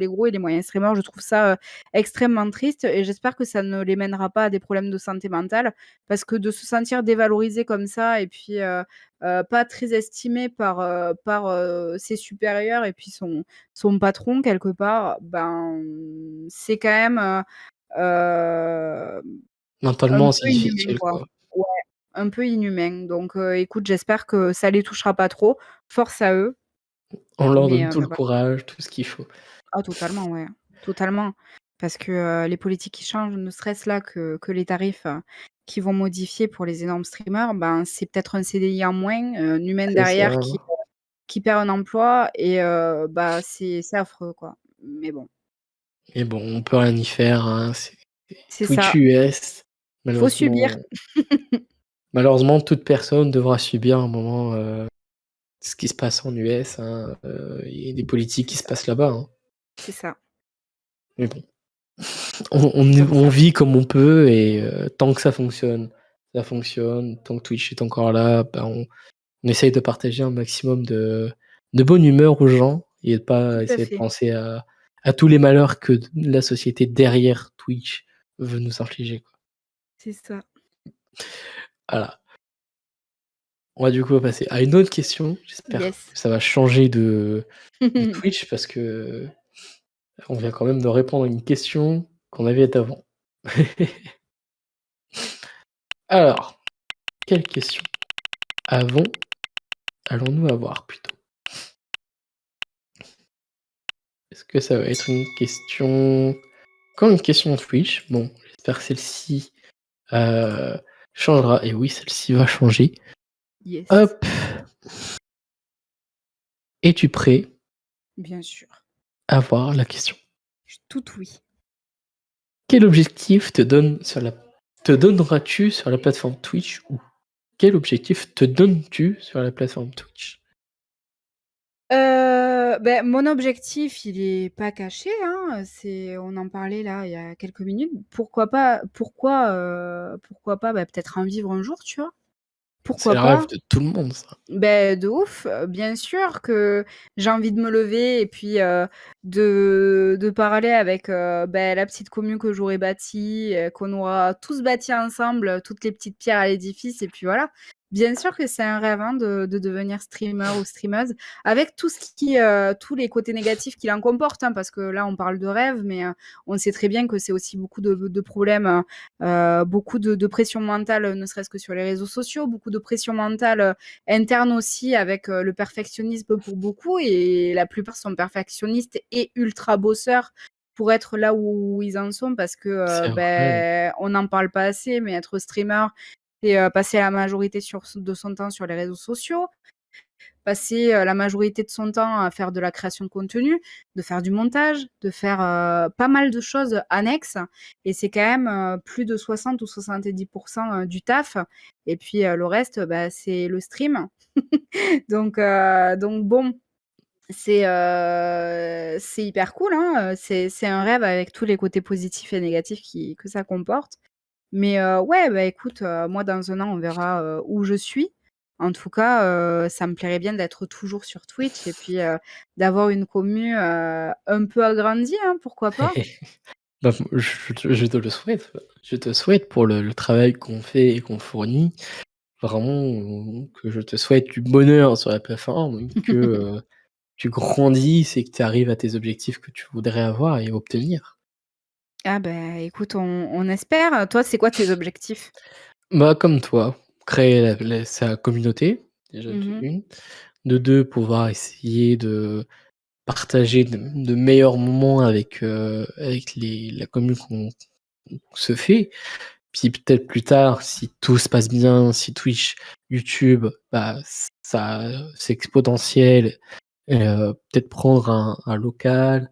gros et les moyens streamers. Je trouve ça, extrêmement triste et j'espère que ça ne les mènera pas à des problèmes de santé mentale. Parce que de se sentir dévalorisé comme ça et puis, pas très estimé par ses supérieurs et puis son patron quelque part, ben, c'est quand même, heu, un Mentalement, c'est peu inhumain, difficile, quoi. quoi. Ouais, un peu inhumain. Donc, écoute, j'espère que ça les touchera pas trop. Force à eux, On leur mais, donne tout le voilà. courage, tout ce qu'il faut. Ah totalement, ouais, totalement. Parce que, les politiques qui changent, ne serait-ce là que les tarifs, qu'ils vont modifier pour les énormes streamers, ben, c'est peut-être un CDI en moins, un humain C'est ça. derrière qui perd un emploi et bah, c'est affreux, quoi. Mais bon, Mais bon, on peut rien y faire, hein, c'est c'est Twitch ça, US. faut subir. Malheureusement, toute personne devra subir un moment, ce qui se passe en US, hein, et des politiques C'est qui se ça, passent là-bas, hein. c'est ça. Mais bon, on Donc on ça vit comme on peut et tant que ça fonctionne, ça fonctionne. Tant que Twitch est encore là, bah, on essaye de partager un maximum de bonne humeur aux gens et de tout pas à essayer de fait, penser à tous les malheurs que la société derrière Twitch veut nous infliger, quoi. c'est ça. Voilà. On va du coup passer à une autre question. J'espère Yes. que ça va changer de Twitch parce que on vient quand même de répondre à une question qu'on avait avant. Alors, quelle question avons allons-nous avoir plutôt? Est-ce que ça va être une question comme une question Twitch? Bon, j'espère que celle-ci, heu, changera et oui, celle-ci va changer. Yes, Hop! Es-tu prêt bien sûr. à voir la question? Je suis toute oui. Quel objectif te donneras-tu sur la plateforme Twitch ou quel objectif te donnes-tu sur la plateforme Twitch? Beh, mon objectif, il est pas caché, hein, c'est on en parlait là, il y a quelques minutes. Pourquoi pas, bah, peut-être en vivre un jour, tu vois? C'est pourquoi le rêve pas? de tout le monde ça. Ben de ouf, bien sûr que j'ai envie de me lever et puis, de parler avec, la petite commune que j'aurais bâtie, qu'on aura tous bâti ensemble, toutes les petites pierres à l'édifice et puis voilà. Bien sûr que c'est un rêve, hein, de devenir streamer ou streameuse avec tout ce qui, tous les côtés négatifs qu'il en comporte, hein, parce que là, on parle de rêve, mais, on sait très bien que c'est aussi beaucoup de problèmes, beaucoup de pression mentale, ne serait-ce que sur les réseaux sociaux, beaucoup de pression mentale, interne aussi avec, le perfectionnisme pour beaucoup et la plupart sont perfectionnistes et ultra bosseurs pour être là où ils en sont parce que, C'est vrai. on n'en parle pas assez, mais être streamer, c'est, passer la majorité de son temps sur les réseaux sociaux, passer, la majorité de son temps à faire de la création de contenu, de faire du montage, de faire, pas mal de choses annexes et c'est quand même, plus de 60 ou 70 du taf et puis, le reste, c'est le stream. Donc bon, c'est hyper cool, hein, c'est un rêve avec tous les côtés positifs et négatifs que ça comporte. Mais ouais, écoute, moi dans 1 an, on verra, où je suis. En tout cas, ça me plairait bien d'être toujours sur Twitch et puis, d'avoir une commu, un peu agrandie, hein, pourquoi pas? Bah, je te le souhaite, je te souhaite pour le travail qu'on fait et qu'on fournit. Vraiment, que je te souhaite du bonheur sur la plateforme, que, tu grandisses et que tu arrives à tes objectifs que tu voudrais avoir et obtenir. Ah écoute, on espère. Toi, c'est quoi tes objectifs? Bah, comme toi, créer sa communauté, déjà de Mmh. 1, de 2 pouvoir essayer de partager de meilleurs moments avec la commune qu'on se fait. Puis peut-être plus tard, si tout se passe bien, si Twitch, YouTube, bah, ça c'est exponentiel, peut-être prendre un local,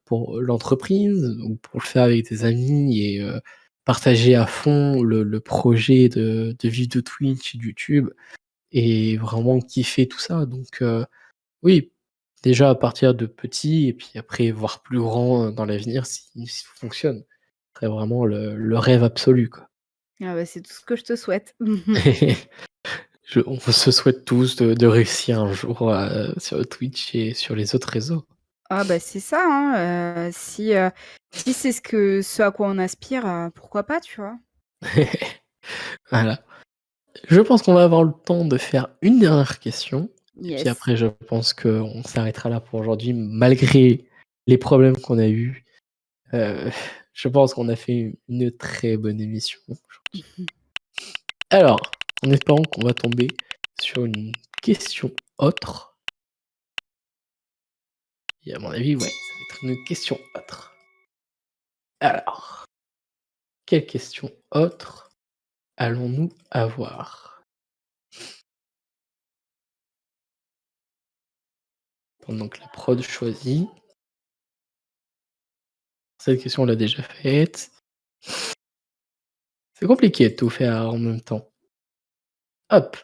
pour l'entreprise ou pour le faire avec des amis et partager à fond le projet de vivre de Twitch et de YouTube et vraiment kiffer tout ça donc oui, déjà à partir de petit et puis après voir plus grand, dans l'avenir si ça fonctionne. Ce serait vraiment le rêve absolu, quoi. Ah c'est tout ce que je te souhaite. On se souhaite tous de réussir un jour, sur Twitch et sur les autres réseaux. Ah c'est ça, hein, si c'est ce à quoi on aspire, pourquoi pas, tu vois? Voilà. Je pense qu'on va avoir le temps de faire une dernière question et puis Yes. après je pense qu'on s'arrêtera là pour aujourd'hui malgré les problèmes qu'on a eus. Heu, je pense qu'on a fait une très bonne émission aujourd'hui. Alors, en espérant qu'on va tomber sur une question autre et à mon avis, ouais, ça va être une question autre. Alors, quelle question autre allons-nous avoir? Pendant que la prod choisit. Cette question on l'a déjà faite. C'est compliqué de tout faire en même temps. Hop,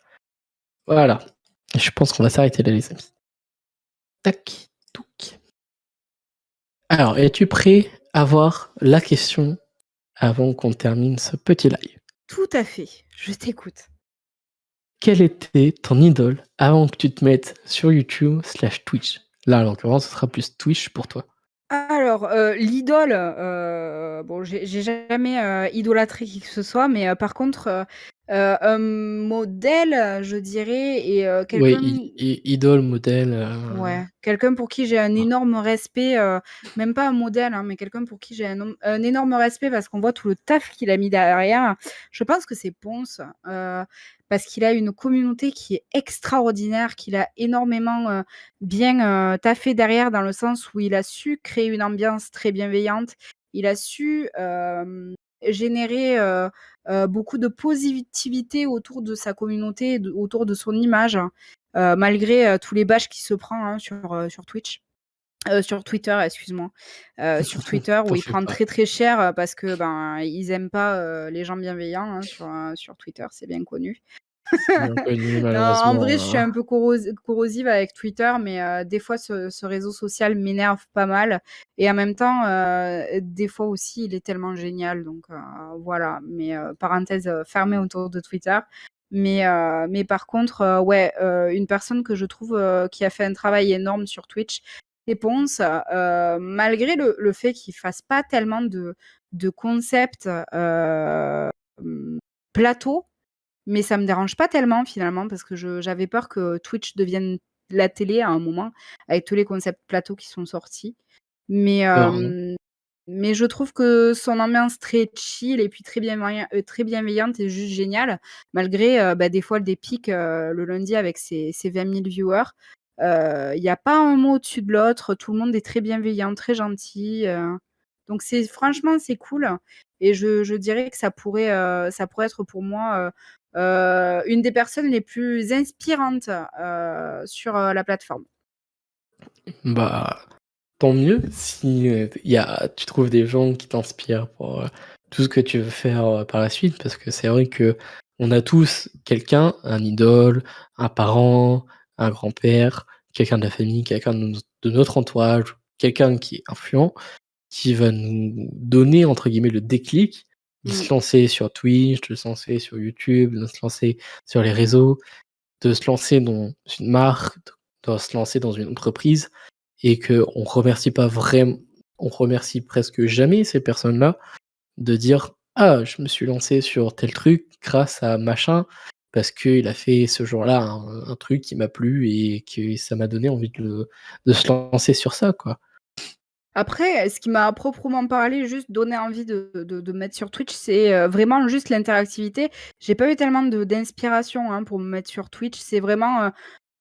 voilà. Je pense qu'on va s'arrêter là les amis. Tac, touc. Alors, es-tu prêt à voir la question avant qu'on termine ce petit live? Tout à fait, je t'écoute. Quelle était ton idole avant que tu te mettes sur YouTube/Twitch? Là, en l'occurrence, ce sera plus Twitch pour toi. Alors, l'idole, bon, j'ai jamais, idolâtré qui que ce soit, mais, par contre, un modèle, je dirais et Oui, quelqu'un idole, modèle, ouais, quelqu'un pour qui j'ai un énorme respect, même pas un modèle, hein, mais quelqu'un pour qui j'ai un énorme respect parce qu'on voit tout le taf qu'il a mis derrière. Je pense que c'est Ponce, parce qu'il a une communauté qui est extraordinaire, qu'il a énormément, bien, taffé derrière dans le sens où il a su créer une ambiance très bienveillante. Il a su, générer, beaucoup de positivité autour de sa communauté et autour de son image. Malgré, tous les bâches qu'il se prend, hein, sur Twitch, sur Twitter, excuse-moi. Sur Twitter où t'en il fais prend pas. très, très cher, parce que, ils aiment pas, les gens bienveillants, hein, sur Twitter, c'est bien connu. C'est bien connu Non, en malheureusement, vrai, je suis un peu corrosive avec Twitter, mais des fois ce réseau social m'énerve pas mal et en même temps, des fois aussi, il est tellement génial donc voilà. Mais parenthèse, fermée autour de Twitter. Mais par contre, ouais, une personne que je trouve, qui a fait un travail énorme sur Twitch, c'est Ponce. Malgré le fait qu'il fasse pas tellement de concepts, plateaux, mais ça me dérange pas tellement finalement parce que j'avais peur que Twitch devienne la télé à un moment avec tous les concepts plateaux qui sont sortis. Mais, Alors, mais je trouve que son ambiance très chill et puis très bienveillante est juste géniale malgré, bah, des fois des pics, le lundi avec ses 20 000 viewers. Il y a pas un mot au-dessus de l'autre, tout le monde est très bienveillant, très gentil, donc franchement, c'est cool et je dirais que ça pourrait être pour moi, une des personnes les plus inspirantes, sur, la plateforme. bah, tant mieux si, tu trouves des gens qui t'inspirent pour, tout ce que tu veux faire, par la suite. Parce que c'est vrai que on a tous quelqu'un, un idole, un parent, un grand-père, quelqu'un de la famille, quelqu'un de notre entourage, quelqu'un qui est influent, qui va nous donner entre guillemets «le déclic» de Mmh. se lancer sur Twitch, de se lancer sur YouTube, de se lancer sur les réseaux, de se lancer dans une marque, de se lancer dans une entreprise et qu'on remercie pas vraiment, on remercie presque jamais ces personnes-là de dire: «Ah, je me suis lancé sur tel truc grâce à machin, parce qu'il a fait ce jour-là un truc qui m'a plu et que ça m'a donné envie de se lancer sur ça, quoi». Après, ce qui m'a à proprement parlé juste donné envie de me mettre sur Twitch, c'est, vraiment juste l'interactivité. J'ai pas eu tellement d'inspiration, hein, pour me mettre sur Twitch. C'est vraiment,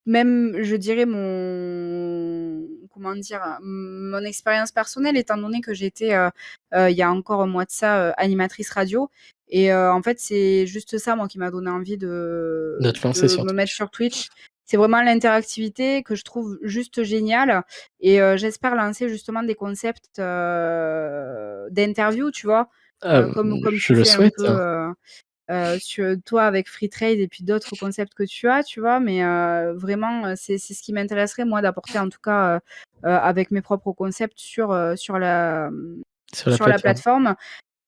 même je dirais mon comment dire? Mon expérience personnelle étant donné que j'étais, il y a encore un mois de ça, animatrice radio et en fait, c'est juste ça moi qui m'a donné envie De de te lancer de sur me mettre Twitch. sur Twitch. C'est vraiment l'interactivité que je trouve juste géniale et j'espère lancer justement des concepts, d'interview, tu vois? Comme Je tu le fais un souhaite, peu, hein. sur toi avec Free Trade et puis d'autres concepts que tu as, tu vois? Mais vraiment, c'est ce qui m'intéresserait moi d'apporter en tout cas, avec mes propres concepts Sur la sur la plateforme. plateforme.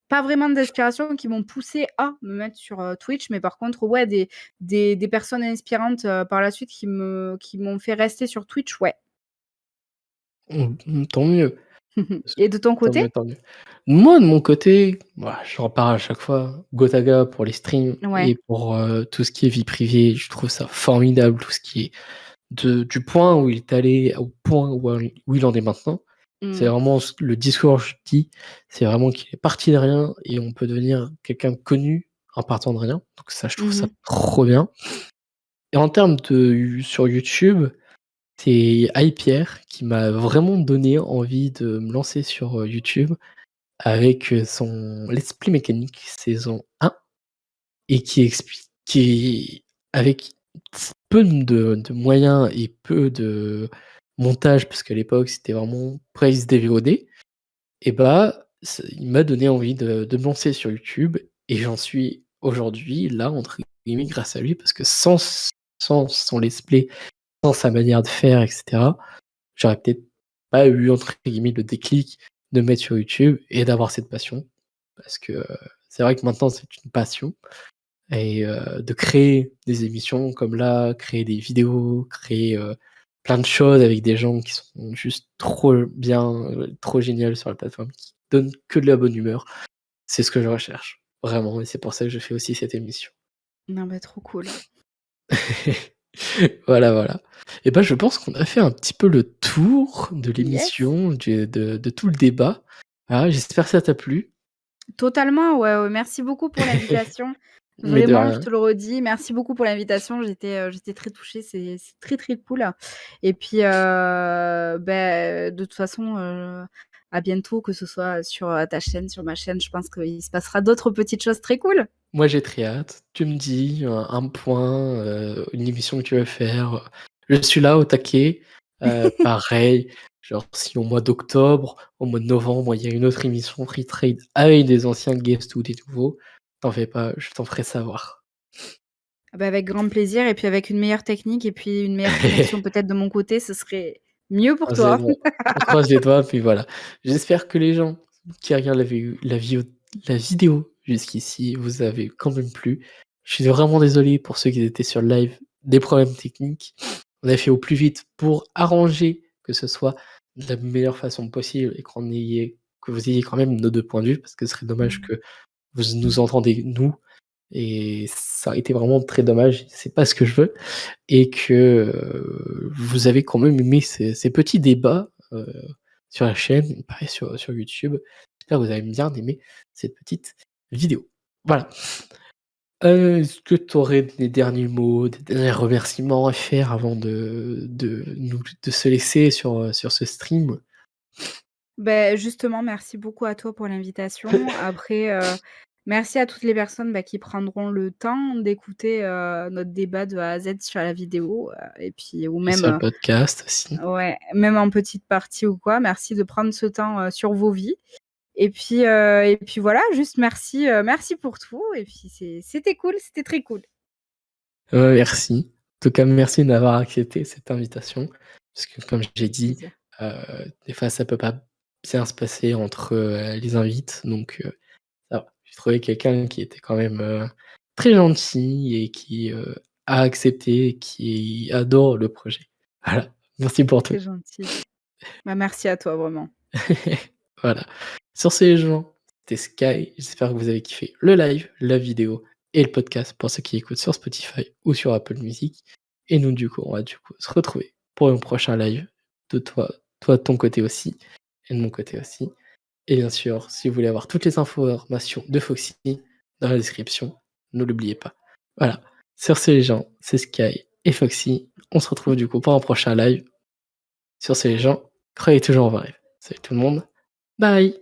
Pas vraiment d'inspiration qui m'ont poussé à me mettre sur, Twitch, mais par contre, ouais, des personnes inspirantes, par la suite qui m'ont fait rester sur Twitch, ouais. Tant mieux. Et de ton Tant côté? mieux, tant mieux. Moi, de mon côté, bah, j'en parle à chaque fois, Gotaga pour les streams Ouais. et pour, tout ce qui est vie privée, je trouve ça formidable, tout ce qui est du point où il est allé au point où il en est maintenant. C'est Mmh. vraiment le discours que je dis, c'est vraiment qu'il est parti de rien et on peut devenir quelqu'un de connu en partant de rien. Donc ça, je trouve ça Mmh. trop bien et en termes de sur YouTube, c'est Hypierre qui m'a vraiment donné envie de me lancer sur, YouTube avec, son Let's Play mécanique saison 1 et qui explique qui avec peu de moyens et peu de montage, parce qu'à l'époque, c'était vraiment Praise des VOD et bah, il m'a donné envie de me lancer sur YouTube et j'en suis aujourd'hui là, entre guillemets, grâce à lui parce que sans son let's play, sans sa manière de faire et cetera, j'aurais peut-être pas eu, entre guillemets, «le déclic» de me mettre sur YouTube et d'avoir cette passion. Parce que, c'est vrai que maintenant c'est une passion et de créer des émissions comme là, créer des vidéos, créer, plein de choses avec des gens qui sont juste trop bien, trop génial sur la plateforme, qui donnent que de la bonne humeur. C'est ce que je recherche, vraiment et c'est pour ça que je fais aussi cette émission. Non, bah, trop cool. Voilà, voilà et ben je pense qu'on a fait un petit peu le tour de Yes. l'émission, de tout le débat. Voilà, j'espère que ça t'a plu. Totalement, ouais, ouais. Merci beaucoup pour l'invitation. Mais de Vraiment, je rien. te le redis, merci beaucoup pour l'invitation. J'étais très touchée, c'est très, très cool et puis, de toute façon, à bientôt, que ce soit sur, ta chaîne, sur ma chaîne. Je pense qu'il se passera d'autres petites choses très cool. Moi, j'ai très hâte. Tu me dis, un point, une émission que tu veux faire, je suis là au taquet. Pareil, genre si au mois d'octobre, au mois de novembre, il y a une autre émission Free Trade avec des anciens guests ou des nouveaux, t'en fais pas, je t'en ferai savoir. Ah bah, avec grand plaisir et puis avec une meilleure technique et puis une meilleure connexion peut-être de mon côté, ce serait mieux pour Croise les toi. doigts. On croise les doigts, puis voilà. J'espère que les gens qui regardent la vidéo jusqu'ici vous avez quand même plu Je suis vraiment désolé pour ceux qui étaient sur le live, des problèmes techniques. On a fait au plus vite pour arranger que ce soit de la meilleure façon possible et que vous ayez quand même nos 2 points de vue, parce que ce serait dommage que vous nous entendez nous et ça a été vraiment très dommage, c'est pas ce que je veux et que, vous avez quand même aimé ces petits débats, sur la chaîne, pareil sur YouTube. J'espère que vous avez bien aimé cette petite vidéo. Voilà. Est-ce que tu aurais des derniers mots, des derniers remerciements à faire avant de se laisser sur ce stream? Beh, justement, merci beaucoup à toi pour l'invitation. Après, merci à toutes les personnes, bah, qui prendront le temps d'écouter, notre débat de A à Z sur la vidéo, et puis ou Et même, sur le podcast aussi. ouais, même en petite partie ou quoi. Merci de prendre ce temps, sur vos vies et puis voilà, juste merci, merci pour tout et puis c'était cool, c'était très cool. Merci. En tout cas, merci d'avoir accepté cette invitation, parce que comme j'ai dit, Plaisir. heu, des fois ça peut pas bien se passer entre, les invites donc ça va. J'ai trouvé quelqu'un qui était quand même, très gentil et qui, a accepté et qui adore le projet. Voilà, merci pour tout. C'est gentil. Bah, merci à toi vraiment. Voilà. Sur ces gens, c'était Sky. J'espère que vous avez kiffé le live, la vidéo et le podcast pour ceux qui écoutent sur Spotify ou sur Apple Music. Et nous, du coup, on va se retrouver pour un prochain live de toi de ton côté aussi et de mon côté aussi. Et bien sûr, si vous voulez avoir toutes les informations de Foxy dans la description, ne l'oubliez pas. Voilà. Sur ces gens, c'est Sky et Foxy. On se retrouve du coup pour un prochain live. Sur ces gens, croyez toujours en vos rêves. Salut tout le monde. Bye.